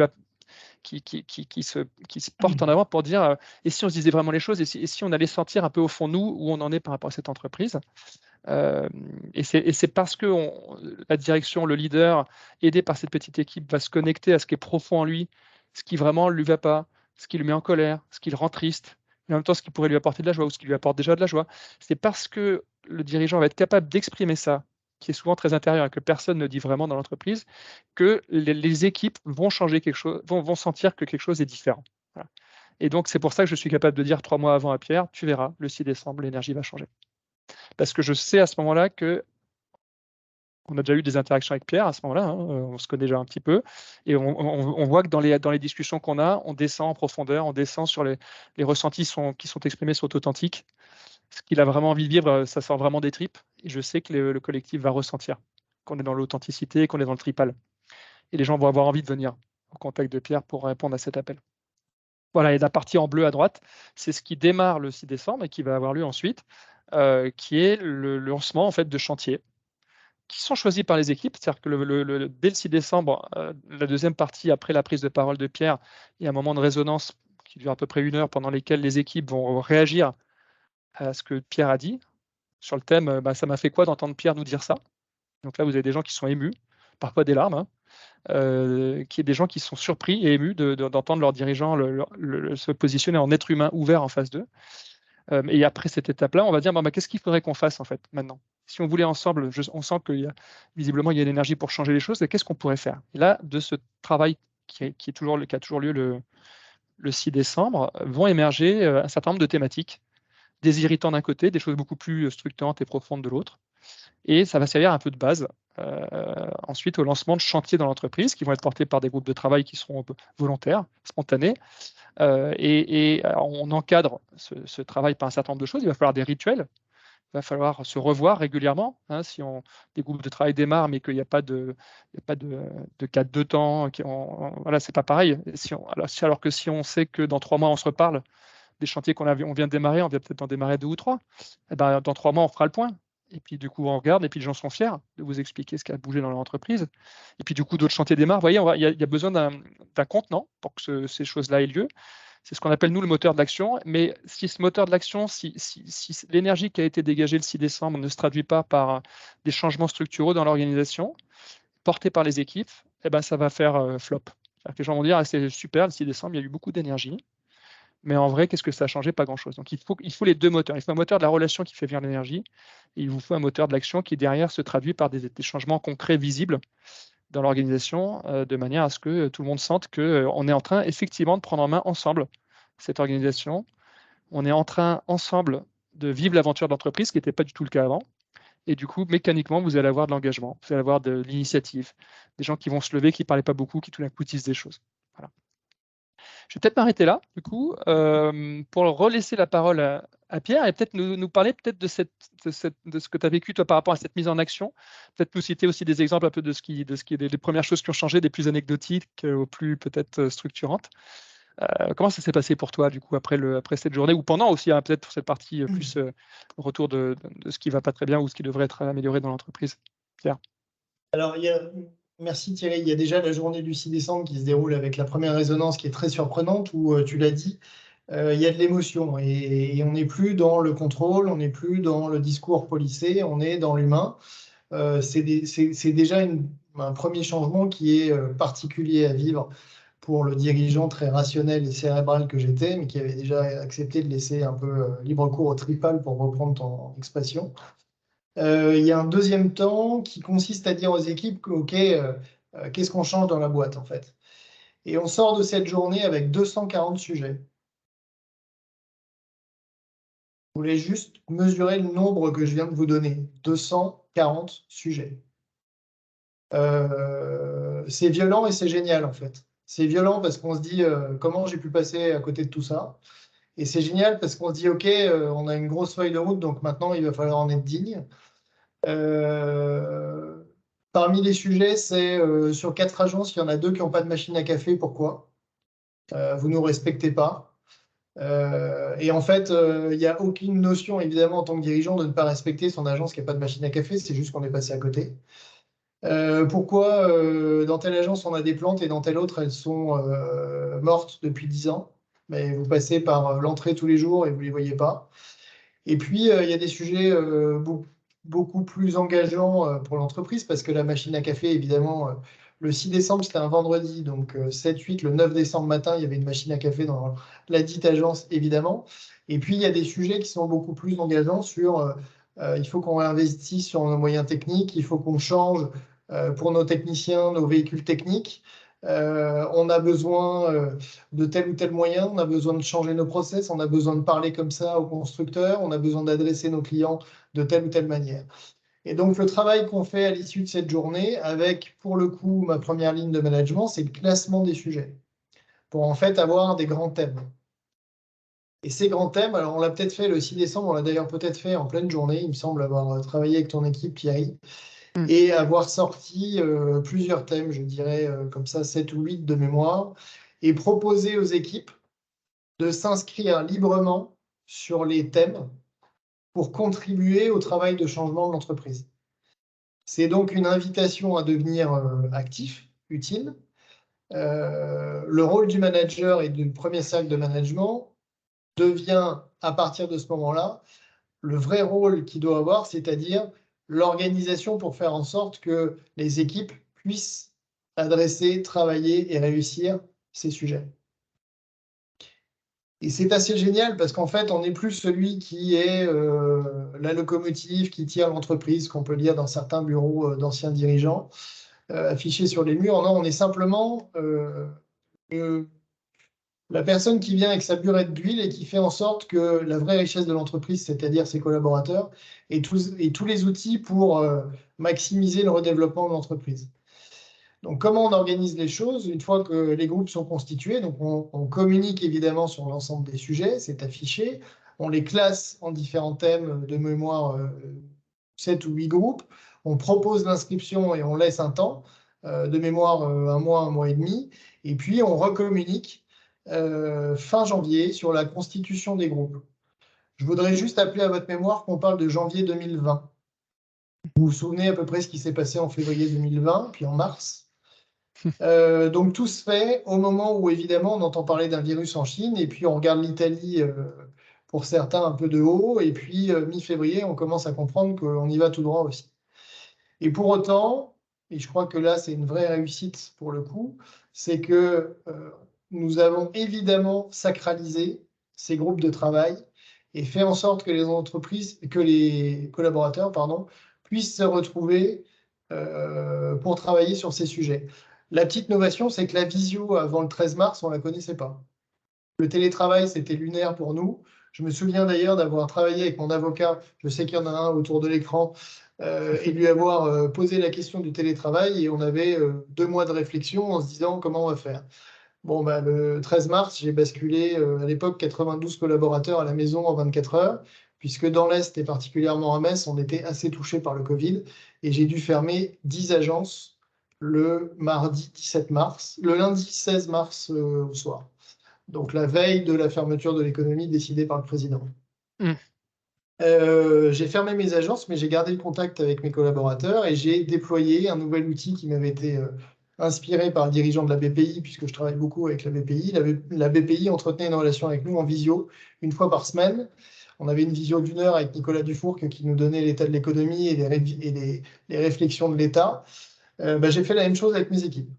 se porte en avant pour dire et si on se disait vraiment les choses, et si on allait sentir un peu au fond nous où on en est par rapport à cette entreprise. Et c'est parce que la direction, le leader, aidé par cette petite équipe, va se connecter à ce qui est profond en lui, ce qui vraiment ne lui va pas, ce qui le met en colère, ce qui le rend triste, mais en même temps ce qui pourrait lui apporter de la joie ou ce qui lui apporte déjà de la joie. C'est parce que le dirigeant va être capable d'exprimer ça, qui est souvent très intérieur et que personne ne dit vraiment dans l'entreprise, que les équipes vont changer quelque chose, vont sentir que quelque chose est différent. Voilà. Et donc c'est pour ça que je suis capable de dire 3 mois avant à Pierre, tu verras, le 6 décembre, l'énergie va changer. Parce que je sais à ce moment-là que on a déjà eu des interactions avec Pierre à ce moment-là, hein, on se connaît déjà un petit peu, et on voit que dans les discussions qu'on a, on descend en profondeur, on descend sur les ressentis qui sont exprimés sont authentiques. Ce qu'il a vraiment envie de vivre, ça sort vraiment des tripes, et je sais que le collectif va ressentir qu'on est dans l'authenticité, qu'on est dans le tripal. Et les gens vont avoir envie de venir au contact de Pierre pour répondre à cet appel. Voilà, et la partie en bleu à droite, c'est ce qui démarre le 6 décembre et qui va avoir lieu ensuite, qui est le lancement en fait de chantiers qui sont choisis par les équipes. C'est-à-dire que dès le 6 décembre, la deuxième partie, après la prise de parole de Pierre, il y a un moment de résonance qui dure à peu près 1 heure, pendant lesquelles les équipes vont réagir à ce que Pierre a dit sur le thème ça m'a fait quoi d'entendre Pierre nous dire ça. Donc là, vous avez des gens qui sont émus, parfois des larmes, hein, qui est des gens qui sont surpris et émus d'entendre leur dirigeant se positionner en être humain ouvert en face d'eux. Et après cette étape-là, on va dire qu'est-ce qu'il faudrait qu'on fasse en fait maintenant? Si on voulait ensemble, on sent qu'il visiblement il y a une énergie pour changer les choses, et qu'est-ce qu'on pourrait faire? Et là, de ce travail qui a toujours lieu le 6 décembre, vont émerger un certain nombre de thématiques, des irritants d'un côté, des choses beaucoup plus structurantes et profondes de l'autre. Et ça va servir un peu de base ensuite au lancement de chantiers dans l'entreprise qui vont être portés par des groupes de travail qui seront volontaires, spontanés. Et on encadre ce travail par un certain nombre de choses. Il va falloir des rituels. Il va falloir se revoir régulièrement. Hein, si des groupes de travail démarrent, mais qu'il n'y a pas de cadre de temps, voilà, c'est pas pareil. Alors que si on sait que dans 3 mois, on se reparle des chantiers on vient de démarrer, on vient peut-être d'en démarrer 2 ou 3, et ben, dans 3 mois, on fera le point. Et puis, du coup, on regarde, et puis les gens sont fiers de vous expliquer ce qui a bougé dans leur entreprise. Et puis, du coup, d'autres chantiers démarrent. Vous voyez, il y a besoin d'un contenant pour que ces choses-là aient lieu. C'est ce qu'on appelle, nous, le moteur de l'action. Mais si ce moteur de l'action, si l'énergie qui a été dégagée le 6 décembre ne se traduit pas par des changements structuraux dans l'organisation, portés par les équipes, eh ben, ça va faire flop. Que les gens vont dire, c'est super, le 6 décembre, il y a eu beaucoup d'énergie. Mais en vrai, qu'est-ce que ça a changé? Pas grand-chose. Donc, il faut les 2 moteurs. Il faut un moteur de la relation qui fait venir l'énergie, et il vous faut un moteur de l'action qui, derrière, se traduit par des changements concrets, visibles, dans l'organisation, de manière à ce que tout le monde sente qu'on est en train effectivement de prendre en main ensemble cette organisation. On est en train ensemble de vivre l'aventure de l'entreprise, ce qui n'était pas du tout le cas avant. Et du coup, mécaniquement, vous allez avoir de l'engagement, vous allez avoir de l'initiative, des gens qui vont se lever, qui ne parlaient pas beaucoup, qui tout d'un coup disent des choses. Voilà. Je vais peut-être m'arrêter là, du coup, pour relaisser la parole à Pierre et peut-être nous parler peut-être de ce que tu as vécu toi par rapport à cette mise en action. Peut-être nous citer aussi des exemples un peu de ce qui est des premières choses qui ont changé, des plus anecdotiques aux plus peut-être structurantes. Comment ça s'est passé pour toi, du coup, après cette journée ou pendant aussi, hein, peut-être pour cette partie plus retour de ce qui ne va pas très bien ou ce qui devrait être amélioré dans l'entreprise. Pierre. Alors, merci Thierry. Il y a déjà la journée du 6 décembre qui se déroule avec la première résonance qui est très surprenante, où tu l'as dit, il y a de l'émotion et on n'est plus dans le contrôle, on n'est plus dans le discours policé, on est dans l'humain. C'est déjà un premier changement qui est particulier à vivre pour le dirigeant très rationnel et cérébral que j'étais, mais qui avait déjà accepté de laisser un peu libre cours au tripal, pour reprendre ton expression. Il y a un deuxième temps qui consiste à dire aux équipes que, OK, qu'est-ce qu'on change dans la boîte, en fait? Et on sort de cette journée avec 240 sujets. Vous voulez juste mesurer le nombre que je viens de vous donner. 240 sujets. C'est violent et c'est génial, en fait. C'est violent parce qu'on se dit comment j'ai pu passer à côté de tout ça. Et c'est génial parce qu'on se dit, OK, on a une grosse feuille de route, donc maintenant, il va falloir en être digne. Parmi les sujets, c'est sur 4 agences, il y en a 2 qui n'ont pas de machine à café. Pourquoi? Vous ne nous respectez pas. Et en fait, il n'y a aucune notion, évidemment, en tant que dirigeant, de ne pas respecter son agence qui n'a pas de machine à café. C'est juste qu'on est passé à côté. Pourquoi dans telle agence on a des plantes et dans telle autre elles sont mortes depuis 10 ans, mais vous passez par l'entrée tous les jours et vous ne les voyez pas. Et puis il y a des sujets beaucoup plus engageants pour l'entreprise, parce que la machine à café, évidemment, le 6 décembre c'était un vendredi, donc 7, 8, le 9 décembre matin il y avait une machine à café dans la dite agence, évidemment. Et puis il y a des sujets qui sont beaucoup plus engageants sur il faut qu'on investisse sur nos moyens techniques, il faut qu'on change pour nos techniciens, nos véhicules techniques. On a besoin de tel ou tel moyen, on a besoin de changer nos process, on a besoin de parler comme ça aux constructeurs, on a besoin d'adresser nos clients de telle ou telle manière. Et donc, le travail qu'on fait à l'issue de cette journée, avec, pour le coup, ma première ligne de management, c'est le classement des sujets, pour en fait avoir des grands thèmes. Et ces grands thèmes, alors on l'a peut-être fait le 6 décembre, on l'a d'ailleurs peut-être fait en pleine journée, il me semble avoir travaillé avec ton équipe, Thierry, et avoir sorti plusieurs thèmes, je dirais comme ça 7 ou 8 de mémoire, et proposer aux équipes de s'inscrire librement sur les thèmes pour contribuer au travail de changement de l'entreprise. C'est donc une invitation à devenir actif, utile. Le rôle du manager et du premier cercle de management devient, à partir de ce moment-là, le vrai rôle qu'il doit avoir, c'est-à-dire l'organisation pour faire en sorte que les équipes puissent adresser, travailler et réussir ces sujets. Et c'est assez génial parce qu'en fait, on n'est plus celui qui est la locomotive qui tire l'entreprise, qu'on peut lire dans certains bureaux d'anciens dirigeants, affichés sur les murs. Non, on est simplement la personne qui vient avec sa burette d'huile et qui fait en sorte que la vraie richesse de l'entreprise, c'est-à-dire ses collaborateurs, et tous les outils pour maximiser le redéveloppement de l'entreprise. Donc, comment on organise les choses? Une fois que les groupes sont constitués, donc on communique évidemment sur l'ensemble des sujets, c'est affiché. On les classe en différents thèmes de mémoire, 7 ou 8 groupes. On propose l'inscription et on laisse un temps de mémoire, un mois et demi. Et puis, on recommunique fin janvier sur la constitution des groupes. Je voudrais juste appeler à votre mémoire qu'on parle de janvier 2020. Vous vous souvenez à peu près ce qui s'est passé en février 2020, puis en mars. Donc tout se fait au moment où évidemment on entend parler d'un virus en Chine, et puis on regarde l'Italie pour certains un peu de haut, et puis mi-février on commence à comprendre qu'on y va tout droit aussi. Et pour autant, et je crois que là c'est une vraie réussite pour le coup, c'est que nous avons évidemment sacralisé ces groupes de travail et fait en sorte que les collaborateurs, puissent se retrouver pour travailler sur ces sujets. La petite novation, c'est que la visio avant le 13 mars, on ne la connaissait pas. Le télétravail, c'était lunaire pour nous. Je me souviens d'ailleurs d'avoir travaillé avec mon avocat, je sais qu'il y en a un autour de l'écran, et lui avoir posé la question du télétravail, et on avait 2 mois de réflexion en se disant comment on va faire. Bon, bah, le 13 mars, j'ai basculé à l'époque 92 collaborateurs à la maison en 24 heures, puisque dans l'Est et particulièrement à Metz, on était assez touché par le Covid, et j'ai dû fermer 10 agences le mardi 17 mars, le lundi 16 mars au soir. Donc la veille de la fermeture de l'économie décidée par le président. Mm. J'ai fermé mes agences, mais j'ai gardé le contact avec mes collaborateurs et j'ai déployé un nouvel outil qui m'avait été inspiré par le dirigeant de la BPI, puisque je travaille beaucoup avec la BPI. La BPI entretenait une relation avec nous en visio 1 fois par semaine. On avait une visio d'1 heure avec Nicolas Dufourcq qui nous donnait l'état de l'économie et les réflexions de l'État. J'ai fait la même chose avec mes équipes.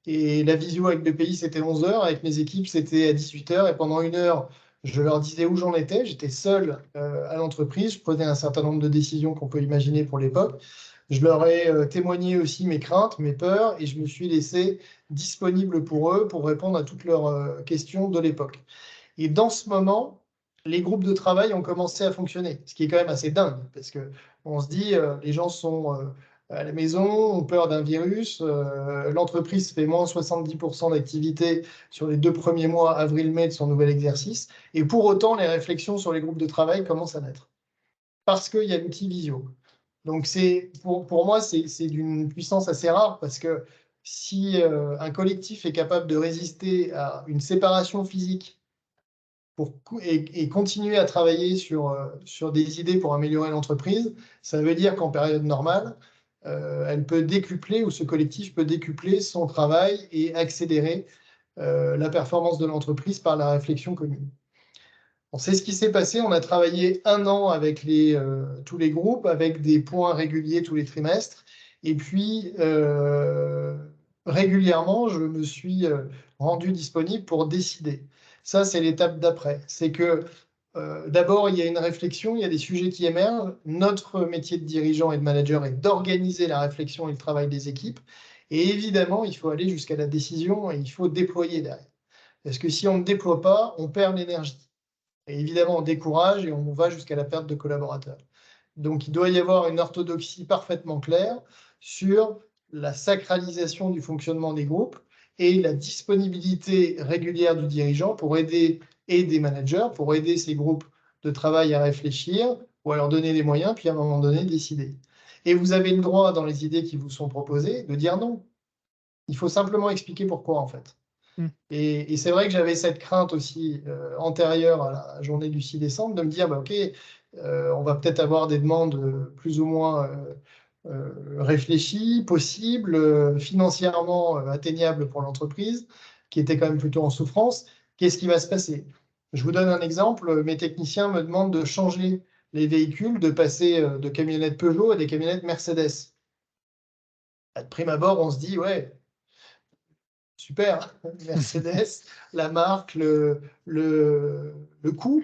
Et la visio avec BPI, c'était 11 heures. Avec mes équipes, c'était à 18 heures. Et pendant 1 heure, je leur disais où j'en étais. J'étais seul à l'entreprise. Je prenais un certain nombre de décisions qu'on peut imaginer pour l'époque. Je leur ai témoigné aussi mes craintes, mes peurs, et je me suis laissé disponible pour eux pour répondre à toutes leurs questions de l'époque. Et dans ce moment, les groupes de travail ont commencé à fonctionner, ce qui est quand même assez dingue, parce que on se dit, les gens sont à la maison, ont peur d'un virus, l'entreprise fait moins 70% d'activité sur les 2 premiers mois, avril-mai, de son nouvel exercice, et pour autant, les réflexions sur les groupes de travail commencent à naître, parce qu'il y a l'outil visio. Donc pour moi, c'est d'une puissance assez rare, parce que si un collectif est capable de résister à une séparation physique et continuer à travailler sur des idées pour améliorer l'entreprise, ça veut dire qu'en période normale, elle peut décupler, ou ce collectif peut décupler son travail et accélérer la performance de l'entreprise par la réflexion commune. On sait ce qui s'est passé. On a travaillé 1 an avec tous les groupes, avec des points réguliers tous les trimestres. Et puis, régulièrement, je me suis rendu disponible pour décider. Ça, c'est l'étape d'après. C'est que d'abord, il y a une réflexion, il y a des sujets qui émergent. Notre métier de dirigeant et de manager est d'organiser la réflexion et le travail des équipes. Et évidemment, il faut aller jusqu'à la décision et il faut déployer derrière. Parce que si on ne déploie pas, on perd l'énergie. Et évidemment, on décourage et on va jusqu'à la perte de collaborateurs. Donc, il doit y avoir une orthodoxie parfaitement claire sur la sacralisation du fonctionnement des groupes et la disponibilité régulière du dirigeant pour aider, et des managers, pour aider ces groupes de travail à réfléchir ou à leur donner des moyens, puis à un moment donné, décider. Et vous avez le droit, dans les idées qui vous sont proposées, de dire non. Il faut simplement expliquer pourquoi, en fait. Mm. Et c'est vrai que j'avais cette crainte aussi antérieure à la journée du 6 décembre, de me dire, OK, on va peut-être avoir des demandes plus ou moins réfléchies, possibles, financièrement atteignables pour l'entreprise, qui était quand même plutôt en souffrance. Qu'est-ce qui va se passer? Je vous donne un exemple. Mes techniciens me demandent de changer les véhicules, de passer de camionnettes Peugeot à des camionnettes Mercedes. De prime abord, on se dit, ouais, super, Mercedes, la marque, le coût.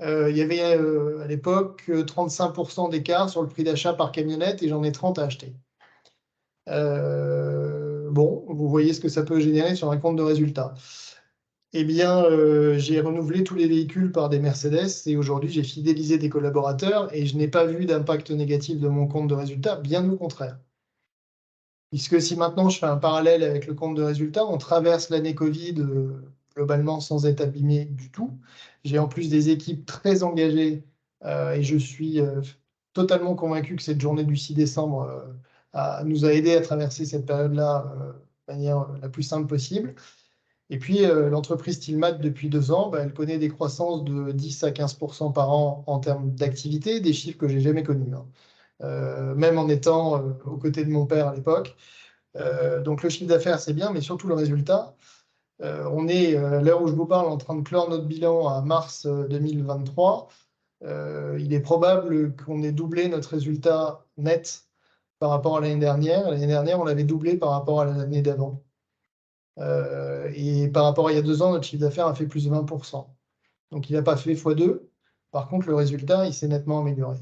Il y avait à l'époque 35% d'écart sur le prix d'achat par camionnette et j'en ai 30 à acheter. Bon, vous voyez ce que ça peut générer sur un compte de résultat. Eh bien, j'ai renouvelé tous les véhicules par des Mercedes et aujourd'hui, j'ai fidélisé des collaborateurs et je n'ai pas vu d'impact négatif de mon compte de résultat, bien au contraire. Puisque si maintenant je fais un parallèle avec le compte de résultat, on traverse l'année Covid globalement sans être abîmé du tout. J'ai en plus des équipes très engagées et je suis totalement convaincu que cette journée du 6 décembre nous a aidé à traverser cette période-là de manière la plus simple possible. Et puis l'entreprise Stillmat, depuis 2 ans, elle connaît des croissances de 10 à 15% par an en termes d'activité, des chiffres que j'ai jamais connus, hein. Même en étant aux côtés de mon père à l'époque. Donc le chiffre d'affaires, c'est bien, mais surtout le résultat. On est, à l'heure où je vous parle, en train de clore notre bilan à mars 2023. Il est probable qu'on ait doublé notre résultat net par rapport à l'année dernière. L'année dernière, on l'avait doublé par rapport à l'année d'avant. Et par rapport à il y a 2 ans, notre chiffre d'affaires a fait plus de 20%. Donc il n'a pas fait x2. Par contre, le résultat, il s'est nettement amélioré.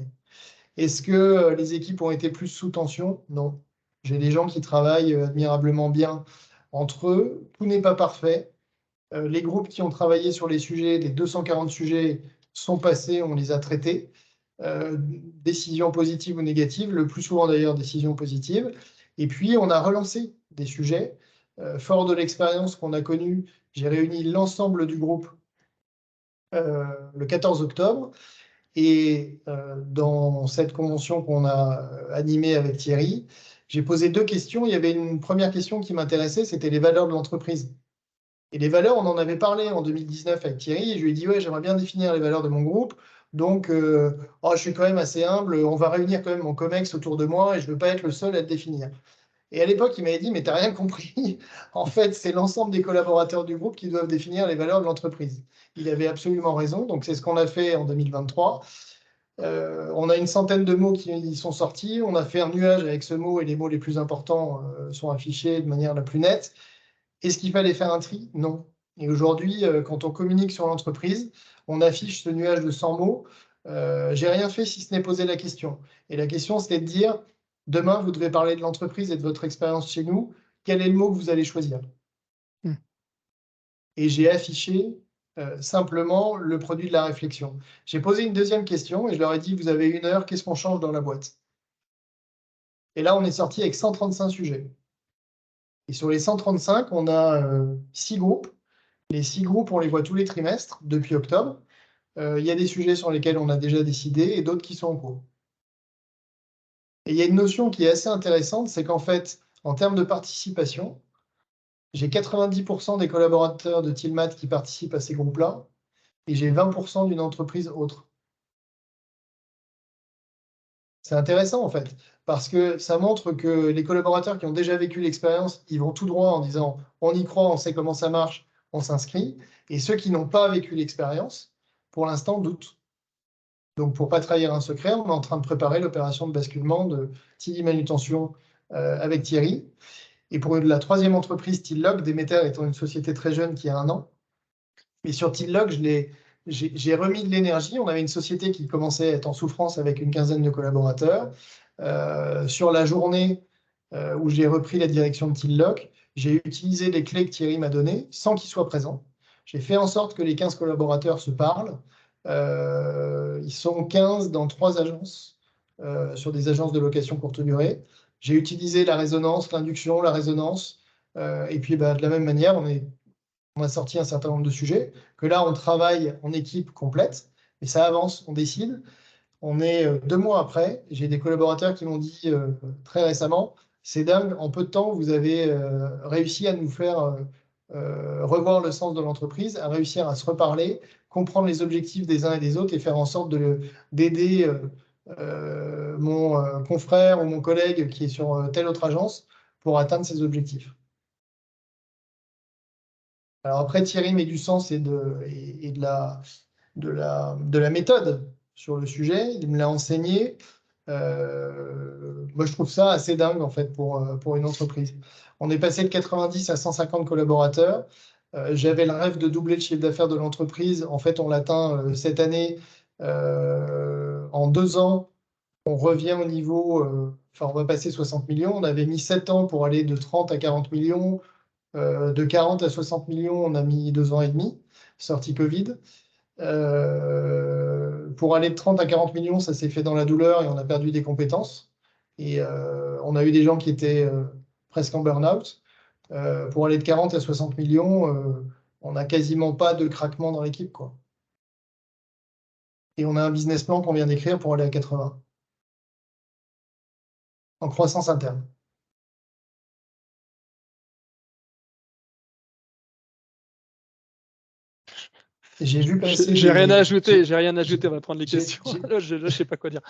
Est-ce que les équipes ont été plus sous tension? Non. J'ai des gens qui travaillent admirablement bien entre eux. Tout n'est pas parfait. Les groupes qui ont travaillé sur les sujets, les 240 sujets sont passés, on les a traités. Décisions positives ou négatives, le plus souvent d'ailleurs décisions positives. Et puis on a relancé des sujets. Fort de l'expérience qu'on a connue, j'ai réuni l'ensemble du groupe le 14 octobre. Et dans cette convention qu'on a animée avec Thierry, j'ai posé 2 questions. Il y avait une première question qui m'intéressait, c'était les valeurs de l'entreprise. Et les valeurs, on en avait parlé en 2019 avec Thierry, et je lui ai dit, ouais, j'aimerais bien définir les valeurs de mon groupe. Donc, je suis quand même assez humble, on va réunir quand même mon COMEX autour de moi, et je ne veux pas être le seul à le définir. Et à l'époque, il m'avait dit, mais tu n'as rien compris. En fait, c'est l'ensemble des collaborateurs du groupe qui doivent définir les valeurs de l'entreprise. Il avait absolument raison, donc c'est ce qu'on a fait en 2023. On a une centaine de mots qui y sont sortis. On a fait un nuage avec ce mot et les mots les plus importants sont affichés de manière la plus nette. Est-ce qu'il fallait faire un tri? Non. Et aujourd'hui, quand on communique sur l'entreprise, on affiche ce nuage de 100 mots. J'ai rien fait si ce n'est poser la question. Et la question, c'était de dire, demain, vous devez parler de l'entreprise et de votre expérience chez nous. Quel est le mot que vous allez choisir? Hmm. Et j'ai affiché simplement le produit de la réflexion. J'ai posé une deuxième question et je leur ai dit, vous avez 1 heure, qu'est-ce qu'on change dans la boîte? Et là, on est sorti avec 135 sujets. Et sur les 135, on a 6 groupes. Les 6 groupes, on les voit tous les trimestres depuis octobre. Il y a des sujets sur lesquels on a déjà décidé et d'autres qui sont en cours. Et il y a une notion qui est assez intéressante, c'est qu'en fait, en termes de participation, j'ai 90% des collaborateurs de Tilmat qui participent à ces groupes-là et j'ai 20% d'une entreprise autre. C'est intéressant en fait, parce que ça montre que les collaborateurs qui ont déjà vécu l'expérience, ils vont tout droit en disant on y croit, on sait comment ça marche, on s'inscrit. Et ceux qui n'ont pas vécu l'expérience, pour l'instant, doutent. Donc, pour ne pas trahir un secret, on est en train de préparer l'opération de basculement de Tilly Manutention avec Thierry. Et pour la troisième entreprise, Tillog, Demeter étant une société très jeune qui a 1 an. Mais sur Tillog, j'ai remis de l'énergie. On avait une société qui commençait à être en souffrance avec une quinzaine de collaborateurs. Sur la journée où j'ai repris la direction de Tillog, j'ai utilisé les clés que Thierry m'a données sans qu'il soit présent. J'ai fait en sorte que les 15 collaborateurs se parlent. Ils sont 15 dans 3 agences, sur des agences de location courte durée. J'ai utilisé la résonance, l'induction, la résonance. Et puis, de la même manière, on a sorti un certain nombre de sujets, que là, on travaille en équipe complète, et ça avance, on décide. On est 2 mois après, j'ai des collaborateurs qui m'ont dit très récemment, c'est dingue, en peu de temps, vous avez réussi à nous faire revoir le sens de l'entreprise, à réussir à se reparler, comprendre les objectifs des uns et des autres et faire en sorte d'aider mon confrère ou mon collègue qui est sur telle autre agence pour atteindre ses objectifs. Alors après, Thierry met du sens et de la méthode sur le sujet. Il me l'a enseigné. Moi, je trouve ça assez dingue, en fait, pour une entreprise. On est passé de 90 à 150 collaborateurs. J'avais le rêve de doubler le chiffre d'affaires de l'entreprise. En fait, on l'atteint cette année. En 2 ans, on revient au niveau... Enfin, on va passer 60 millions. On avait mis 7 ans pour aller de 30 à 40 millions. De 40 à 60 millions, on a mis 2 ans et demi, sortie Covid. Pour aller de 30 à 40 millions, ça s'est fait dans la douleur et on a perdu des compétences. Et on a eu des gens qui étaient presque en burn-out. Pour aller de 40 à 60 millions, on n'a quasiment pas de craquement dans l'équipe, quoi. Et on a un business plan qu'on vient d'écrire pour aller à 80, en croissance interne. J'ai vu passer J'ai rien à ajouter, on va prendre les j'ai- questions. j'ai- Là, je ne sais pas quoi dire.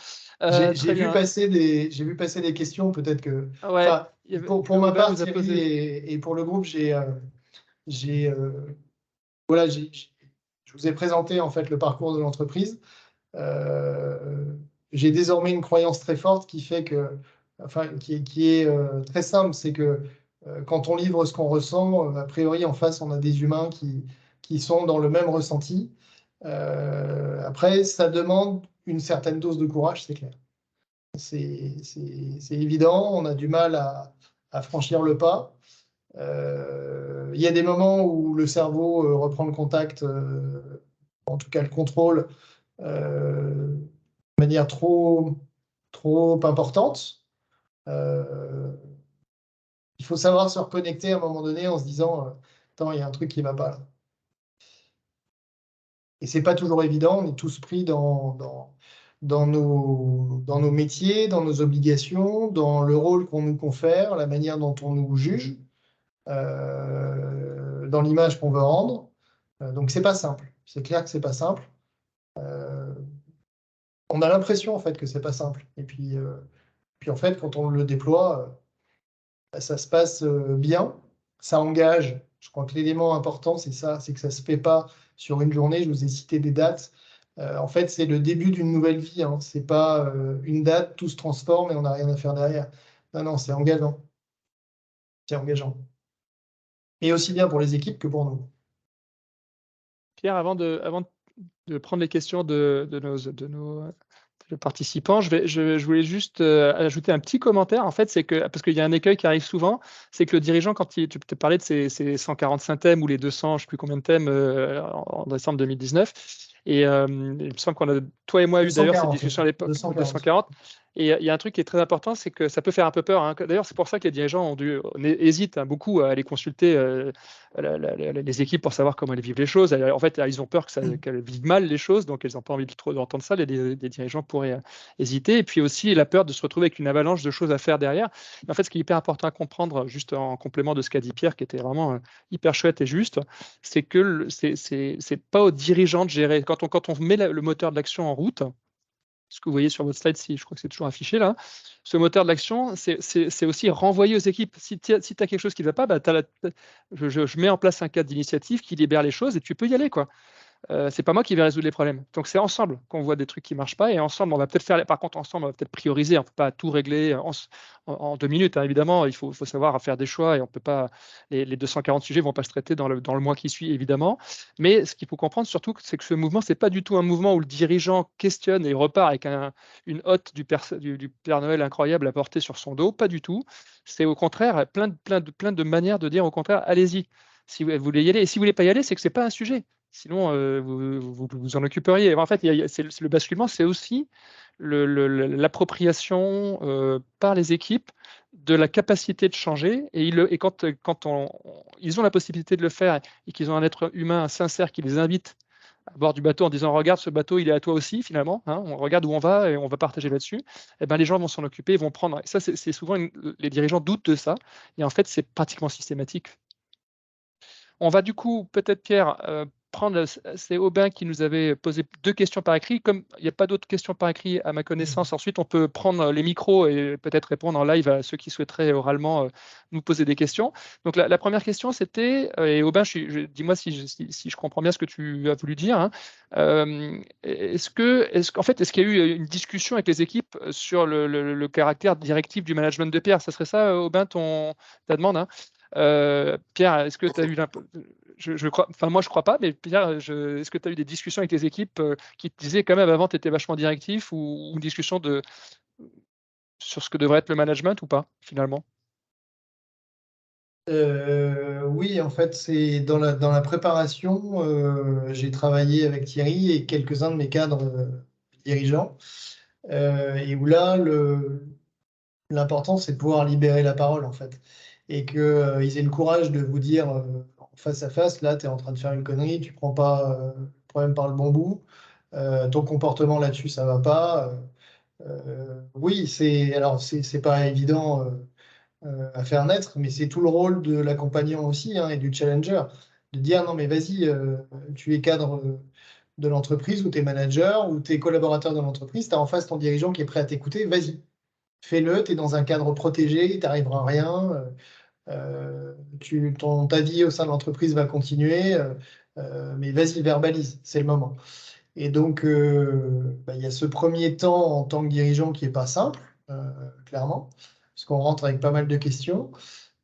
J'ai Très vu bien. passer des questions, peut-être que. Ouais, Enfin, pour ma Aubin part, vous a Thierry, posé. et pour le groupe, voilà, je vous ai présenté en fait le parcours de l'entreprise. J'ai désormais une croyance très forte qui fait que, enfin, qui est très simple, c'est que quand on livre ce qu'on ressent, a priori en face, on a des humains qui sont dans le même ressenti. Après, ça demande une certaine dose de courage, c'est clair. C'est évident, on a du mal à franchir le pas. Il y a des moments où le cerveau reprend le contact, en tout cas le contrôle, de manière trop importante. Il faut savoir se reconnecter à un moment donné en se disant attends, il y a un truc qui ne va pas là. Et c'est pas toujours évident, on est tous pris dans nos métiers, dans nos obligations, dans le rôle qu'on nous confère, la manière dont on nous juge, dans l'image qu'on veut rendre. Donc c'est pas simple. C'est clair que c'est pas simple. On a l'impression en fait que c'est pas simple. Et puis en fait, quand on le déploie, ça se passe bien, ça engage. Je crois que l'élément important, c'est ça, c'est que ça se fait pas sur une journée. Je vous ai cité des dates. En fait, c'est le début d'une nouvelle vie. Hein. C'est pas une date, tout se transforme et on n'a rien à faire derrière. Non, non, c'est engageant. C'est engageant. Et aussi bien pour les équipes que pour nous. Pierre, avant de prendre les questions de nos participants, je voulais juste ajouter un petit commentaire. En fait, c'est que, parce qu'il y a un écueil qui arrive souvent, c'est que le dirigeant, quand tu te parlais de ces 145 thèmes ou les 200, je ne sais plus combien de thèmes en décembre 2019, et il me semble qu'on a, toi et moi, eu d'ailleurs cette 240, discussion à l'époque, 240. 240. Et il y a un truc qui est très important, c'est que ça peut faire un peu peur. Hein. D'ailleurs, c'est pour ça que les dirigeants hésitent beaucoup à aller consulter les équipes pour savoir comment elles vivent les choses. En fait, ils ont peur qu'elles vivent mal les choses, donc elles n'ont pas envie trop d'entendre ça. Les dirigeants pourraient hésiter. Et puis aussi, la peur de se retrouver avec une avalanche de choses à faire derrière. Et en fait, ce qui est hyper important à comprendre, juste en complément de ce qu'a dit Pierre, qui était vraiment hyper chouette et juste, c'est que c'est pas aux dirigeants de gérer. Quand on met le moteur de l'action en route, ce que vous voyez sur votre slide, je crois que c'est toujours affiché là, ce moteur de l'action, c'est aussi renvoyer aux équipes. Si tu as quelque chose qui ne va pas, bah, je mets en place un cadre d'initiative qui libère les choses et tu peux y aller, quoi. C'est pas moi qui vais résoudre les problèmes. Donc c'est ensemble qu'on voit des trucs qui marchent pas et ensemble on va peut-être faire. Par contre ensemble on va peut-être prioriser. On peut pas tout régler en 2 minutes. Hein, évidemment, il faut savoir faire des choix et on peut pas. Les 240 sujets vont pas se traiter dans le mois qui suit évidemment. Mais ce qu'il faut comprendre surtout, c'est que ce mouvement c'est pas du tout un mouvement où le dirigeant questionne et repart avec une hotte du Père Noël incroyable à porter sur son dos. Pas du tout. C'est au contraire plein de manières de dire au contraire allez-y. Si vous voulez y aller et si vous voulez pas y aller, c'est que c'est pas un sujet. Sinon, vous vous en occuperiez. En fait, c'est le basculement, c'est aussi l'appropriation par les équipes de la capacité de changer. Et quand ils ont la possibilité de le faire et qu'ils ont un être humain sincère qui les invite à bord du bateau en disant regarde, ce bateau, il est à toi aussi, finalement. Hein, on regarde où on va et on va partager là-dessus. Et ben, les gens vont s'en occuper, ils vont prendre. Et ça, c'est souvent les dirigeants doutent de ça. Et en fait, c'est pratiquement systématique. On va du coup, peut-être Pierre, prendre, c'est Aubin qui nous avait posé 2 questions par écrit. Comme il n'y a pas d'autres questions par écrit à ma connaissance, ensuite on peut prendre les micros et peut-être répondre en live à ceux qui souhaiteraient oralement nous poser des questions. Donc la première question c'était, et Aubin, dis-moi si je comprends bien ce que tu as voulu dire, hein, est-ce qu'il y a eu une discussion avec les équipes sur le caractère directif du management de Pierre? Ça serait ça, Aubin, ta demande, hein? Pierre, est-ce que tu as eu je crois, enfin moi je crois pas, mais Pierre, est-ce que tu as eu des discussions avec tes équipes qui te disaient quand même avant tu étais vachement directif ou une discussion sur ce que devrait être le management ou pas finalement? Oui, en fait, c'est dans la préparation, j'ai travaillé avec Thierry et quelques-uns de mes cadres dirigeants, et où là, l'important, c'est de pouvoir libérer la parole, en fait, et qu'ils aient le courage de vous dire face à face, là, tu es en train de faire une connerie, tu prends pas le problème par le bon bout, ton comportement là-dessus, ça va pas. Oui, c'est pas évident à faire naître, mais c'est tout le rôle de l'accompagnant aussi hein, et du challenger, de dire non mais vas-y, tu es cadre de l'entreprise ou tu es manager ou tu es collaborateur de l'entreprise, tu as en face ton dirigeant qui est prêt à t'écouter, vas-y, fais-le, tu es dans un cadre protégé, il t'arrivera rien, ta vie au sein de l'entreprise va continuer, mais vas-y, verbalise, c'est le moment. Et donc, il y a ce premier temps en tant que dirigeant qui n'est pas simple, clairement, parce qu'on rentre avec pas mal de questions.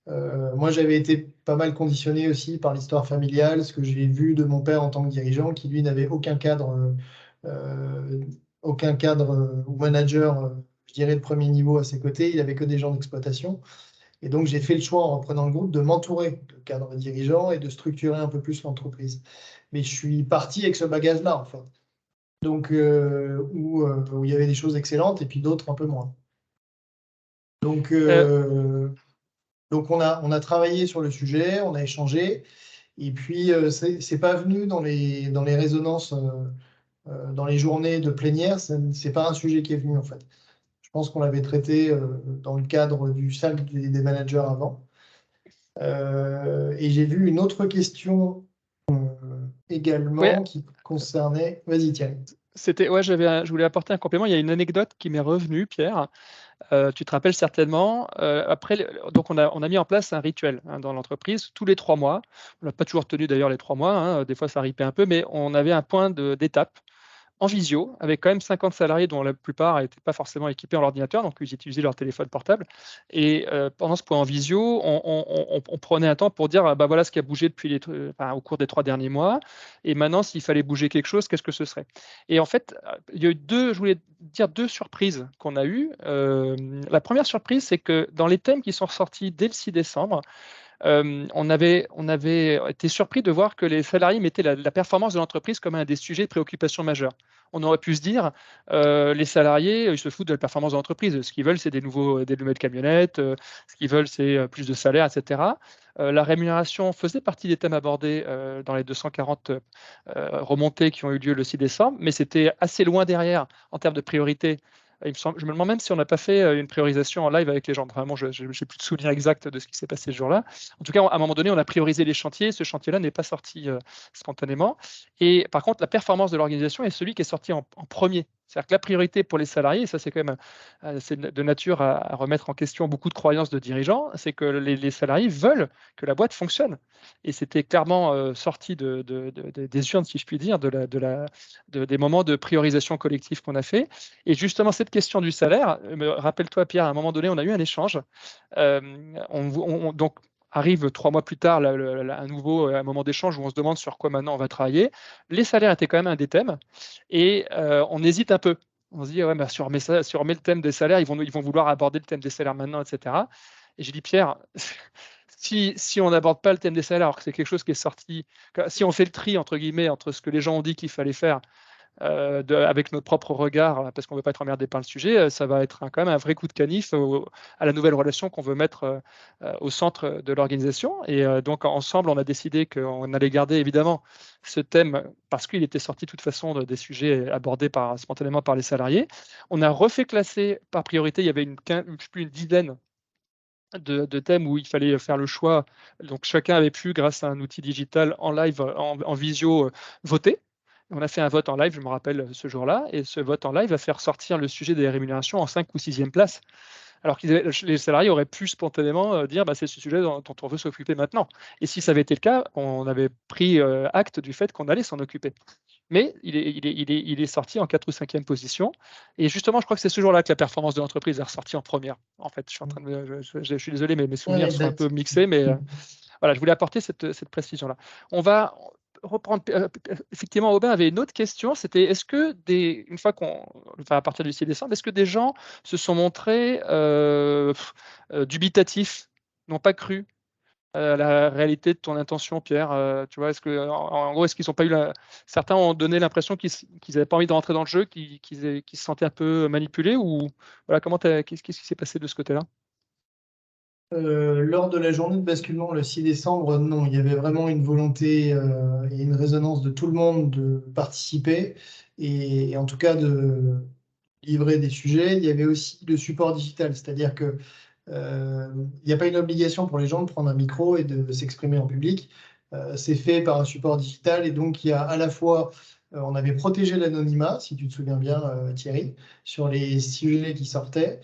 Moi, j'avais été pas mal conditionné aussi par l'histoire familiale, ce que j'ai vu de mon père en tant que dirigeant, qui lui n'avait aucun cadre ou manager je dirais, de premier niveau à ses côtés. Il n'avait que des gens d'exploitation. Et donc, j'ai fait le choix, en reprenant le groupe, de m'entourer de cadres dirigeants et de structurer un peu plus l'entreprise. Mais je suis parti avec ce bagage-là, en fait. Donc, où il y avait des choses excellentes et puis d'autres un peu moins. Donc, Euh, on a travaillé sur le sujet, on a échangé. Et puis, c'est pas venu dans les résonances, dans les journées de plénière. C'est pas un sujet qui est venu, en fait. Je pense qu'on l'avait traité dans le cadre du cercle des managers avant. Et j'ai vu une autre question ouais, également qui concernait. Vas-y, Thierry. ouais, je voulais apporter un complément. Il y a une anecdote qui m'est revenue, Pierre. Tu te rappelles certainement. Après, donc on a mis en place un rituel dans l'entreprise tous les 3 mois. On n'a pas toujours tenu d'ailleurs les 3 mois. Des fois, ça ripait un peu, mais on avait un point d'étape en visio, avec quand même 50 salariés dont la plupart n'étaient pas forcément équipés en ordinateur, donc ils utilisaient leur téléphone portable. Et pendant ce point en visio, on prenait un temps pour dire, bah voilà ce qui a bougé au cours des 3 derniers mois, et maintenant s'il fallait bouger quelque chose, qu'est-ce que ce serait? Et en fait, il y a eu je voulais dire deux surprises qu'on a eues. La première surprise, c'est que dans les thèmes qui sont sortis dès le 6 décembre, on avait été surpris de voir que les salariés mettaient la performance de l'entreprise comme un des sujets de préoccupation majeure. On aurait pu se dire, les salariés, ils se foutent de la performance de l'entreprise. Ce qu'ils veulent, c'est des nouvelles camionnettes, ce qu'ils veulent, c'est plus de salaire, etc. La rémunération faisait partie des thèmes abordés dans les 240 remontées qui ont eu lieu le 6 décembre, mais c'était assez loin derrière en termes de priorité. Je me demande même si on n'a pas fait une priorisation en live avec les gens. Vraiment, je n'ai plus de souvenir exact de ce qui s'est passé ce jour-là. En tout cas, à un moment donné, on a priorisé les chantiers. Ce chantier-là n'est pas sorti spontanément. Et par contre, la performance de l'organisation est celui qui est sorti en premier. C'est-à-dire que la priorité pour les salariés, et ça c'est quand même c'est de nature à remettre en question beaucoup de croyances de dirigeants, c'est que les salariés veulent que la boîte fonctionne. Et c'était clairement sorti des urnes, si je puis dire, des moments de priorisation collective qu'on a fait. Et justement, cette question du salaire, rappelle-toi, Pierre, à un moment donné, on a eu un échange. Donc, arrive 3 mois plus tard, un moment d'échange où on se demande sur quoi maintenant on va travailler. Les salaires étaient quand même un des thèmes et on hésite un peu. On se dit, ouais, bah, si on remet le thème des salaires, ils vont vouloir aborder le thème des salaires maintenant, etc. Et j'ai dit, Pierre, si on n'aborde pas le thème des salaires, alors que c'est quelque chose qui est sorti, si on fait le tri, entre guillemets, entre ce que les gens ont dit qu'il fallait faire avec notre propre regard, parce qu'on ne veut pas être emmerdé par le sujet, ça va être quand même un vrai coup de canif à la nouvelle relation qu'on veut mettre au centre de l'organisation. Et donc, ensemble, on a décidé qu'on allait garder évidemment ce thème parce qu'il était sorti de toute façon des sujets abordés spontanément par les salariés. On a refait classer par priorité, il y avait une dizaine de thèmes où il fallait faire le choix. Donc, chacun avait pu, grâce à un outil digital en live, en visio, voter. On a fait un vote en live, je me rappelle ce jour-là, et ce vote en live va faire sortir le sujet des rémunérations en 5 ou 6e place. Alors que les salariés auraient pu spontanément dire bah, c'est ce sujet dont on veut s'occuper maintenant. Et si ça avait été le cas, on avait pris acte du fait qu'on allait s'en occuper. Mais il est sorti en 4 ou 5e position. Et justement, je crois que c'est ce jour-là que la performance de l'entreprise est ressortie en première. En fait, je suis en train je suis désolé, mais mes souvenirs sont un peu mixés, mais voilà, je voulais apporter cette précision-là. On va reprendre. Effectivement, Aubin avait une autre question. C'était est-ce que une fois à partir du 6 décembre, est-ce que des gens se sont montrés dubitatifs, n'ont pas cru la réalité de ton intention, Pierre? Tu vois, en gros, est-ce qu'ils n'ont pas certains ont donné l'impression qu'ils n'avaient pas envie de rentrer dans le jeu, qu'ils se sentaient un peu manipulés ou voilà, qu'est-ce qui s'est passé de ce côté-là? Lors de la journée de basculement le 6 décembre, non, il y avait vraiment une volonté et une résonance de tout le monde de participer et en tout cas de livrer des sujets. Il y avait aussi le support digital, c'est-à-dire que il n'y a pas une obligation pour les gens de prendre un micro et de s'exprimer en public. C'est fait par un support digital et donc il y a à la fois, on avait protégé l'anonymat, si tu te souviens bien, Thierry, sur les sujets qui sortaient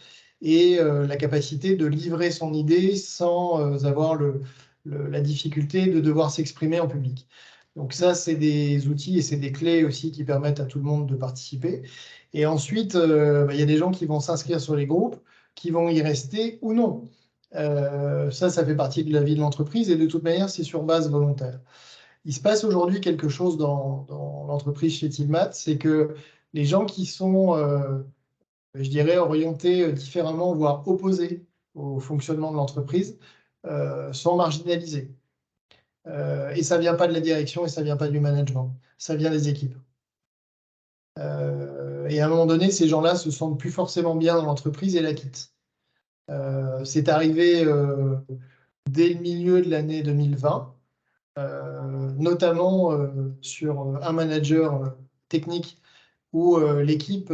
et la capacité de livrer son idée sans avoir la difficulté de devoir s'exprimer en public. Donc ça, c'est des outils et c'est des clés aussi qui permettent à tout le monde de participer. Et ensuite, il y a des gens qui vont s'inscrire sur les groupes, qui vont y rester ou non. Ça fait partie de la vie de l'entreprise et de toute manière, c'est sur base volontaire. Il se passe aujourd'hui quelque chose dans l'entreprise chez Tilmat, c'est que les gens qui sont je dirais, orientés différemment, voire opposés au fonctionnement de l'entreprise, sont marginalisés. Et ça ne vient pas de la direction et ça ne vient pas du management, ça vient des équipes. Et à un moment donné, ces gens-là se sentent plus forcément bien dans l'entreprise et la quittent. C'est arrivé dès le milieu de l'année 2020, notamment sur un manager technique où l'équipe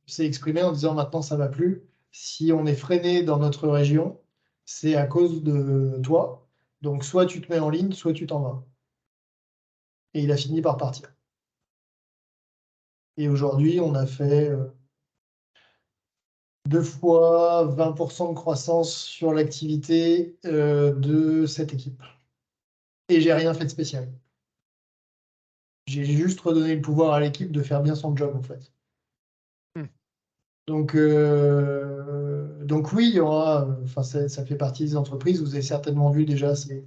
s'est exprimée en disant maintenant ça va plus. Si on est freiné dans notre région, c'est à cause de toi. Donc soit tu te mets en ligne, soit tu t'en vas. Et il a fini par partir. Et aujourd'hui, on a fait 2 fois 20% de croissance sur l'activité de cette équipe. Et j'ai rien fait de spécial. J'ai juste redonné le pouvoir à l'équipe de faire bien son job, en fait. Donc oui, il y aura, enfin, ça fait partie des entreprises. Vous avez certainement vu déjà ces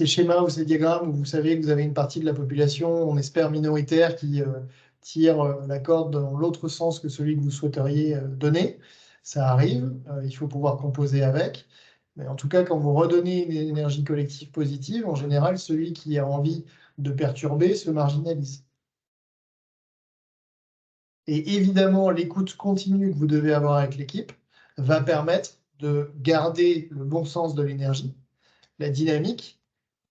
schémas ou ces diagrammes où vous savez que vous avez une partie de la population, on espère minoritaire, qui tire la corde dans l'autre sens que celui que vous souhaiteriez donner. Ça arrive, il faut pouvoir composer avec. Mais en tout cas, quand vous redonnez une énergie collective positive, en général, celui qui a envie de perturber se marginalise. Et évidemment, l'écoute continue que vous devez avoir avec l'équipe va permettre de garder le bon sens de l'énergie, la dynamique,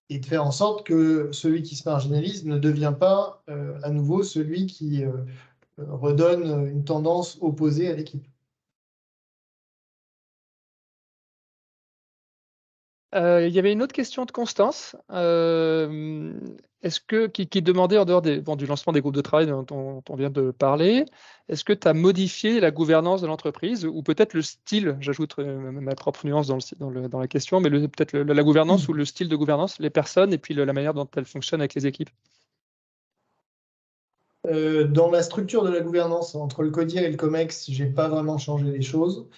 et de faire en sorte que celui qui se marginalise ne devient pas à nouveau celui qui redonne une tendance opposée à l'équipe. Il y avait une autre question de Constance. Qui demandait, en dehors du lancement des groupes de travail dont on vient de parler, est-ce que tu as modifié la gouvernance de l'entreprise ou peut-être le style, j'ajoute ma propre nuance dans la question, mais peut-être la gouvernance ou le style de gouvernance, les personnes et puis la manière dont elles fonctionnent avec les équipes? Dans la structure de la gouvernance entre le CODIR et le COMEX, je n'ai pas vraiment changé les choses.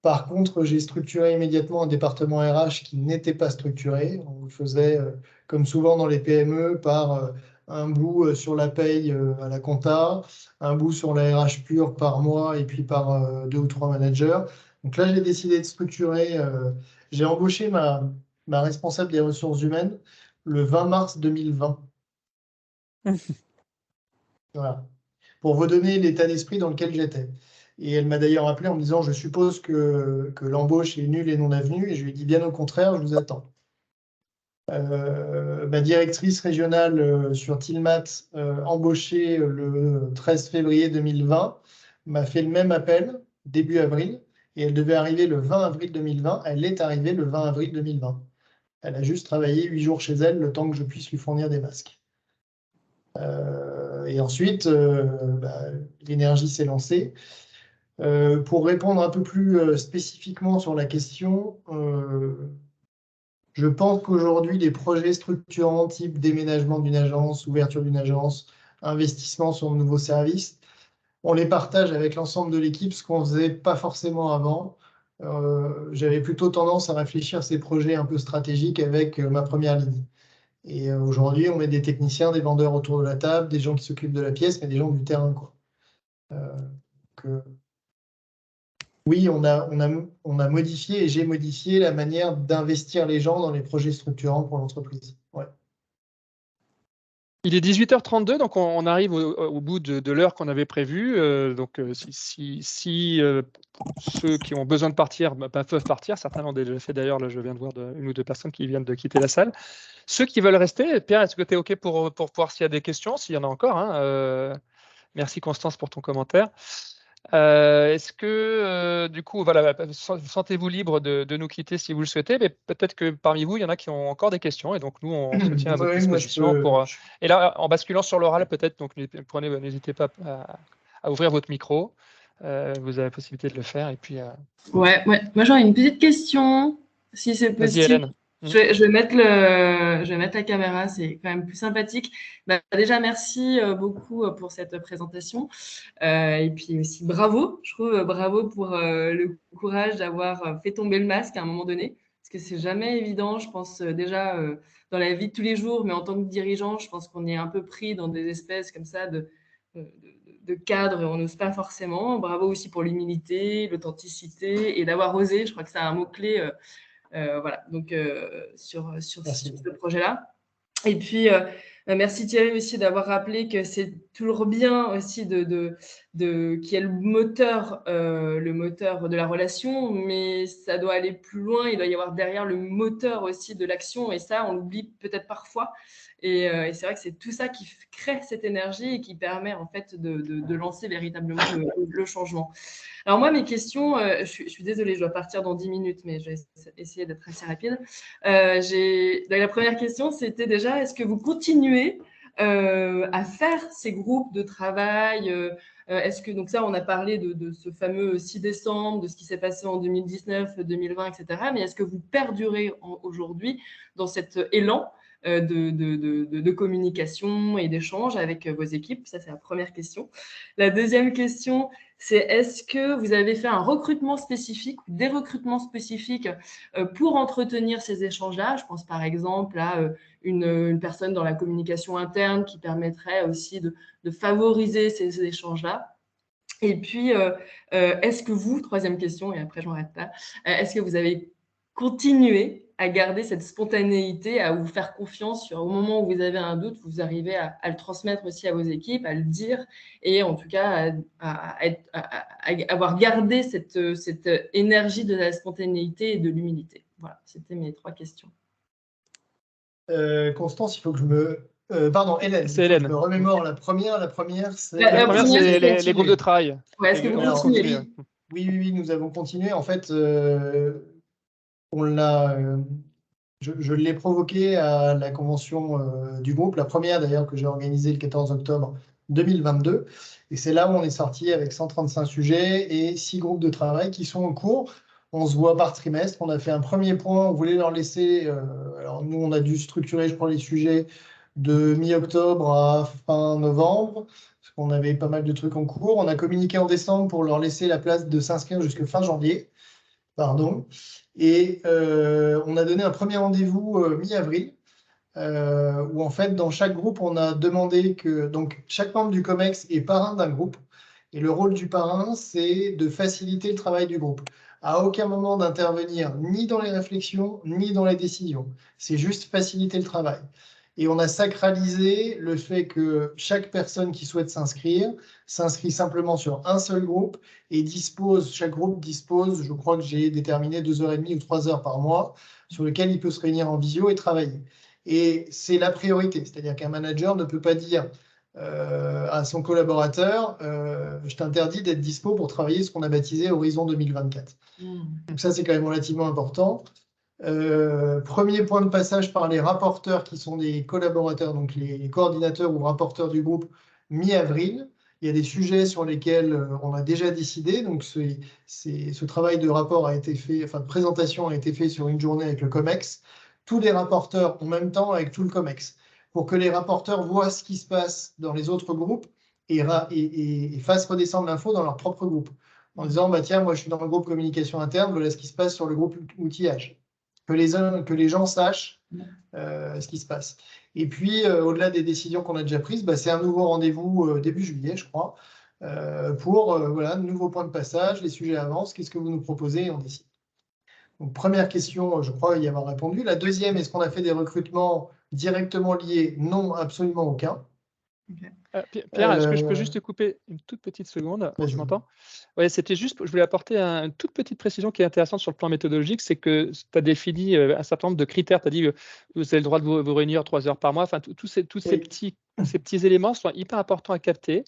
Par contre, j'ai structuré immédiatement un département RH qui n'était pas structuré. On le faisait, comme souvent dans les PME, par un bout sur la paye à la compta, un bout sur la RH pure par mois et puis par 2 ou 3 managers. Donc là, j'ai décidé de structurer. J'ai embauché ma responsable des ressources humaines le 20 mars 2020. Voilà. Pour vous donner l'état d'esprit dans lequel j'étais. Et elle m'a d'ailleurs appelé en me disant, je suppose que l'embauche est nulle et non avenue, et je lui ai dit, bien au contraire, je vous attends. Ma directrice régionale sur Tilmat, embauchée le 13 février 2020, m'a fait le même appel début avril, et elle devait arriver le 20 avril 2020. Elle est arrivée le 20 avril 2020. Elle a juste travaillé 8 jours chez elle, le temps que je puisse lui fournir des masques. Et ensuite, l'énergie s'est lancée. Pour répondre un peu plus spécifiquement sur la question, je pense qu'aujourd'hui, les projets structurants type déménagement d'une agence, ouverture d'une agence, investissement sur de nouveaux services, on les partage avec l'ensemble de l'équipe, ce qu'on ne faisait pas forcément avant. J'avais plutôt tendance à réfléchir à ces projets un peu stratégiques avec ma première ligne. Et aujourd'hui, on met des techniciens, des vendeurs autour de la table, des gens qui s'occupent de la pièce, mais des gens du terrain, quoi. Oui, on a modifié et j'ai modifié la manière d'investir les gens dans les projets structurants pour l'entreprise. Ouais. Il est 18h32, donc on arrive au bout de l'heure qu'on avait prévue. Donc, si ceux qui ont besoin de partir peuvent partir, certains l'ont déjà fait d'ailleurs. Là, je viens de voir une ou deux personnes qui viennent de quitter la salle. Ceux qui veulent rester, Pierre, est-ce que tu es OK pour voir s'il y a des questions, s'il y en a encore, hein, merci Constance pour ton commentaire. Est-ce que, du coup, voilà, sentez-vous libre de nous quitter si vous le souhaitez, mais peut-être que parmi vous, il y en a qui ont encore des questions, et donc nous, on se tient à votre disposition. Et là, en basculant sur l'oral, peut-être, donc n'hésitez pas à ouvrir votre micro. Vous avez la possibilité de le faire. Et puis, Ouais. Moi, j'aurais une petite question, si c'est vas-y, possible. Hélène. Je vais mettre la caméra, c'est quand même plus sympathique. Déjà, merci beaucoup pour cette présentation. Et puis aussi, bravo, je trouve, bravo pour le courage d'avoir fait tomber le masque à un moment donné. Parce que c'est jamais évident, je pense déjà dans la vie de tous les jours, mais en tant que dirigeant, je pense qu'on est un peu pris dans des espèces comme ça de cadre et on n'ose pas forcément. Bravo aussi pour l'humilité, l'authenticité et d'avoir osé. Je crois que c'est un mot-clé voilà, donc, sur ce projet-là. Et puis, merci Thierry aussi d'avoir rappelé que c'est toujours bien aussi qu'il y ait le moteur de la relation, mais ça doit aller plus loin. Il doit y avoir derrière le moteur aussi de l'action, et ça, on l'oublie peut-être parfois. Et c'est vrai que c'est tout ça qui crée cette énergie et qui permet en fait de lancer véritablement le changement. Alors moi, mes questions, je suis désolée, je dois partir dans 10 minutes, mais je vais essayer d'être assez rapide. La première question, c'était déjà, est-ce que vous continuez à faire ces groupes de travail est-ce que, donc ça, on a parlé de ce fameux 6 décembre, de ce qui s'est passé en 2019, 2020, etc. Mais est-ce que vous perdurez aujourd'hui dans cet élan de communication et d'échange avec vos équipes? Ça, c'est la première question. La deuxième question, c'est est-ce que vous avez fait un recrutement spécifique ou des recrutements spécifiques pour entretenir ces échanges-là? Je pense par exemple à une personne dans la communication interne qui permettrait aussi de favoriser ces échanges-là. Et puis, est-ce que vous, troisième question, et après j'en arrête là, est-ce que vous avez continué à garder cette spontanéité, à vous faire confiance au moment où vous avez un doute, vous arrivez à le transmettre aussi à vos équipes, à le dire, et en tout cas à avoir gardé cette énergie de la spontanéité et de l'humilité. Voilà, c'était mes 3 questions. Constance, il faut que je me... pardon, Hélène. C'est Hélène. Je me remémore la première. La première, c'est... La première, c'est les groupes de travail. Ouais, est-ce que vous continuez? Oui, nous avons continué. En fait, on l'a... je l'ai provoqué à la convention du groupe, la première d'ailleurs que j'ai organisée le 14 octobre 2022. Et c'est là où on est sorti avec 135 sujets et 6 groupes de travail qui sont en cours. On se voit par trimestre. On a fait un premier point. On voulait leur laisser... alors nous, on a dû structurer, je crois, les sujets de mi-octobre à fin novembre, parce qu'on avait pas mal de trucs en cours. On a communiqué en décembre pour leur laisser la place de s'inscrire jusqu'à fin janvier. Pardon. Et on a donné un premier rendez-vous mi-avril, où en fait, dans chaque groupe, on a demandé que donc chaque membre du COMEX est parrain d'un groupe. Et le rôle du parrain, c'est de faciliter le travail du groupe. À aucun moment d'intervenir ni dans les réflexions, ni dans les décisions. C'est juste faciliter le travail. Et on a sacralisé le fait que chaque personne qui souhaite s'inscrire s'inscrit simplement sur un seul groupe et chaque groupe dispose, je crois que j'ai déterminé 2h30 ou 3 heures par mois, sur lequel il peut se réunir en visio et travailler. Et c'est la priorité, c'est-à-dire qu'un manager ne peut pas dire à son collaborateur je t'interdis d'être dispo pour travailler ce qu'on a baptisé Horizon 2024. Donc ça, c'est quand même relativement important. Premier point de passage par les rapporteurs qui sont des collaborateurs, donc les coordinateurs ou rapporteurs du groupe, mi-avril. Il y a des sujets sur lesquels on a déjà décidé. Donc ce travail de rapport a été fait, enfin de présentation a été fait sur une journée avec le COMEX. Tous les rapporteurs en même temps avec tout le COMEX, pour que les rapporteurs voient ce qui se passe dans les autres groupes et fassent redescendre l'info dans leur propre groupe. En disant, bah, tiens, moi je suis dans le groupe communication interne, voilà ce qui se passe sur le groupe outillage. Que les gens sachent ce qui se passe. Et puis, au-delà des décisions qu'on a déjà prises, bah, c'est un nouveau rendez-vous début juillet, je crois, pour voilà, de nouveaux points de passage, les sujets avancent, qu'est-ce que vous nous proposez et on décide. Donc, première question, je crois y avoir répondu. La deuxième, est-ce qu'on a fait des recrutements directement liés? Non, absolument aucun. Pierre, est-ce que je peux juste te couper une toute petite seconde? Tu m'entends? Oui, c'était juste, je voulais apporter une toute petite précision qui est intéressante sur le plan méthodologique, c'est que tu as défini un certain nombre de critères. Tu as dit vous avez le droit de vous réunir 3 heures par mois. Enfin, tous ces petits éléments sont hyper importants à capter.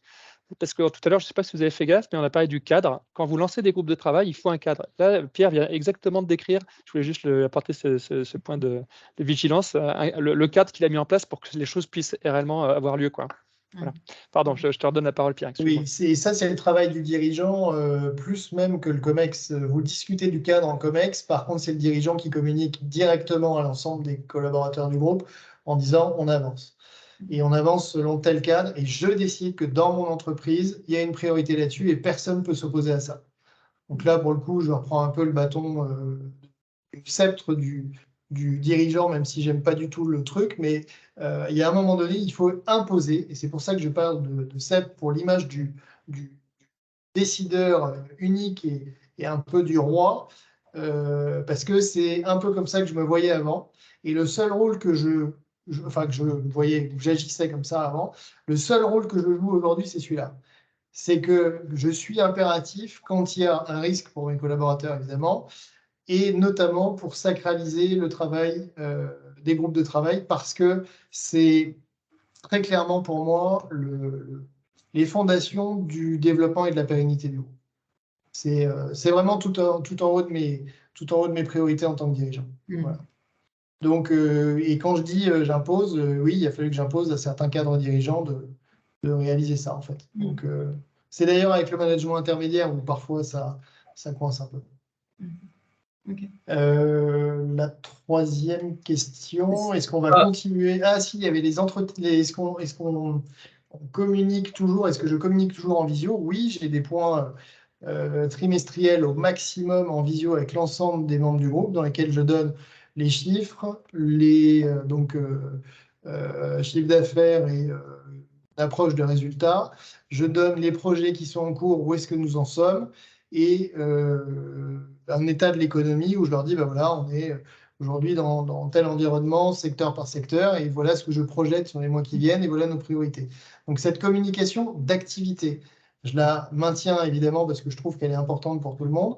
Parce que tout à l'heure, je ne sais pas si vous avez fait gaffe, mais on a parlé du cadre. Quand vous lancez des groupes de travail, il faut un cadre. Là, Pierre vient exactement de décrire, je voulais juste apporter ce point de vigilance, le cadre qu'il a mis en place pour que les choses puissent réellement avoir lieu, quoi. Voilà. Pardon, je te redonne la parole, Pierre. Oui, ça, c'est le travail du dirigeant, plus même que le COMEX. Vous discutez du cadre en COMEX, par contre, c'est le dirigeant qui communique directement à l'ensemble des collaborateurs du groupe en disant on avance. Et on avance selon tel cadre, et je décide que dans mon entreprise, il y a une priorité là-dessus et personne ne peut s'opposer à ça. Donc là, pour le coup, je reprends un peu le bâton du sceptre du dirigeant, même si j'aime pas du tout le truc, mais il y a un moment donné, il faut imposer, et c'est pour ça que je parle de sceptre pour l'image du du décideur unique et un peu du roi, parce que c'est un peu comme ça que je me voyais avant. Et le seul rôle que enfin que je voyais, que j'agissais comme ça avant, le seul rôle que je joue aujourd'hui, c'est celui-là. C'est que je suis impératif quand il y a un risque pour mes collaborateurs, évidemment, et notamment pour sacraliser le travail des groupes de travail, parce que c'est très clairement pour moi les fondations du développement et de la pérennité du groupe. C'est vraiment tout en haut de mes priorités en tant que dirigeant. Voilà. Donc, et quand je dis j'impose, oui, il a fallu que j'impose à certains cadres dirigeants de réaliser ça, en fait. Donc, c'est d'ailleurs avec le management intermédiaire où parfois ça coince un peu. Okay. La troisième question, est-ce qu'on va continuer? Ah si, il y avait les entretiens. Est-ce qu'on communique toujours? Est-ce que je communique toujours en visio? Oui, j'ai des points trimestriels au maximum en visio avec l'ensemble des membres du groupe dans lesquels je donne les chiffres, chiffre d'affaires et approche de résultats. Je donne les projets qui sont en cours, où est-ce que nous en sommes, et un état de l'économie où je leur dis, ben voilà, on est aujourd'hui dans tel environnement, secteur par secteur, et voilà ce que je projette sur les mois qui viennent, et voilà nos priorités. Donc cette communication d'activité, je la maintiens évidemment parce que je trouve qu'elle est importante pour tout le monde.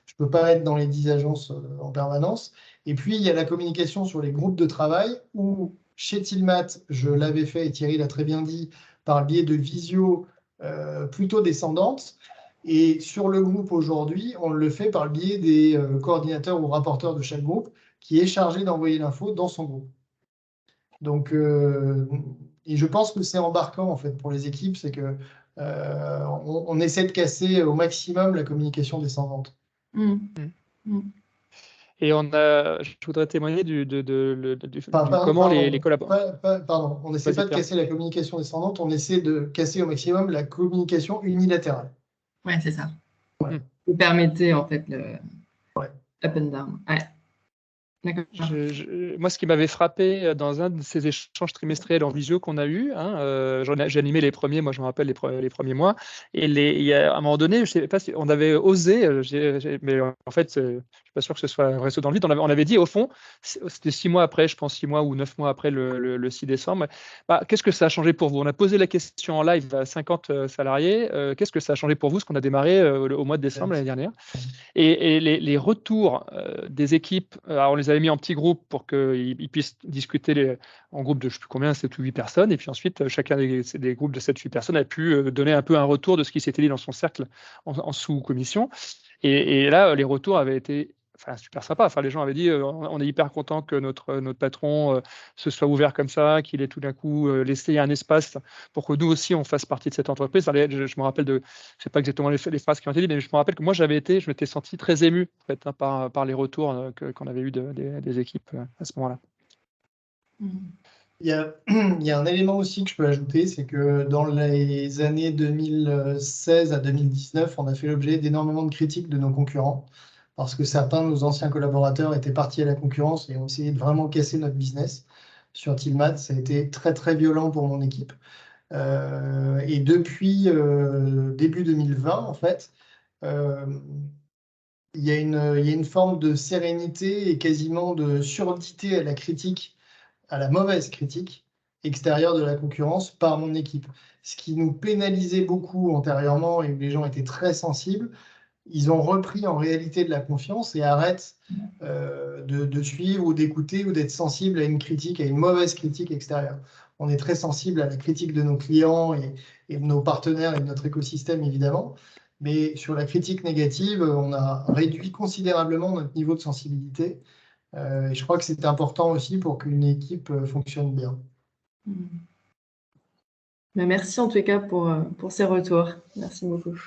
Je ne peux pas être dans les 10 agences en permanence. Et puis, il y a la communication sur les groupes de travail où, chez Tilmat, je l'avais fait, et Thierry l'a très bien dit, par le biais de visio plutôt descendantes. Et sur le groupe aujourd'hui, on le fait par le biais des coordinateurs ou rapporteurs de chaque groupe qui est chargé d'envoyer l'info dans son groupe. Donc, et je pense que c'est embarquant en fait pour les équipes, c'est que on essaie de casser au maximum la communication descendante. Et je voudrais témoigner du comment les collaborateurs. Pardon, on n'essaie pas de casser la communication descendante, on essaie de casser au maximum la communication unilatérale. Ouais, c'est ça. Ouais. Vous permettez en fait le up and down. Ouais. Moi, ce qui m'avait frappé dans un de ces échanges trimestriels en visio qu'on a eu, j'ai animé les premiers, moi je me rappelle les premiers mois, et il y a, à un moment donné, je ne sais pas si on avait osé, mais en fait, je ne suis pas sûr que ce soit un vrai saut dans le vide, on avait dit au fond, c'était 6 mois après, je pense 6 mois ou 9 mois après le 6 décembre, qu'est-ce que ça a changé pour vous? On a posé la question en live à 50 salariés, qu'est-ce que ça a changé pour vous, ce qu'on a démarré au mois de décembre l'année dernière? Et les retours des équipes, on les avait mis en petits groupes pour qu'ils puissent discuter en groupe de je ne sais plus combien, 7 ou 8 personnes. Et puis ensuite, chacun des groupes de 7 ou 8 personnes a pu donner un peu un retour de ce qui s'était dit dans son cercle en sous-commission. Et là, les retours avaient été super sympa. Enfin, les gens avaient dit on est hyper content que notre patron se soit ouvert comme ça, qu'il ait tout d'un coup laissé un espace pour que nous aussi on fasse partie de cette entreprise. Je me rappelle je ne sais pas exactement les phrases qui ont été dites, mais je me rappelle que moi je m'étais senti très ému en fait, par les retours qu'on avait eu des équipes à ce moment-là. Il y a un élément aussi que je peux ajouter, c'est que dans les années 2016 à 2019, on a fait l'objet d'énormément de critiques de nos concurrents, parce que certains de nos anciens collaborateurs étaient partis à la concurrence et ont essayé de vraiment casser notre business. Sur Tilmat, ça a été très très violent pour mon équipe. Et depuis début 2020, en fait, il y a une forme de sérénité et quasiment de surdité à la critique, à la mauvaise critique extérieure de la concurrence par mon équipe. Ce qui nous pénalisait beaucoup antérieurement et où les gens étaient très sensibles, ils ont repris en réalité de la confiance et arrêtent de suivre ou d'écouter ou d'être sensibles à une critique, à une mauvaise critique extérieure. On est très sensible à la critique de nos clients et de nos partenaires et de notre écosystème, évidemment. Mais sur la critique négative, on a réduit considérablement notre niveau de sensibilité. Et je crois que c'est important aussi pour qu'une équipe fonctionne bien. Merci en tout cas pour ces retours. Merci beaucoup.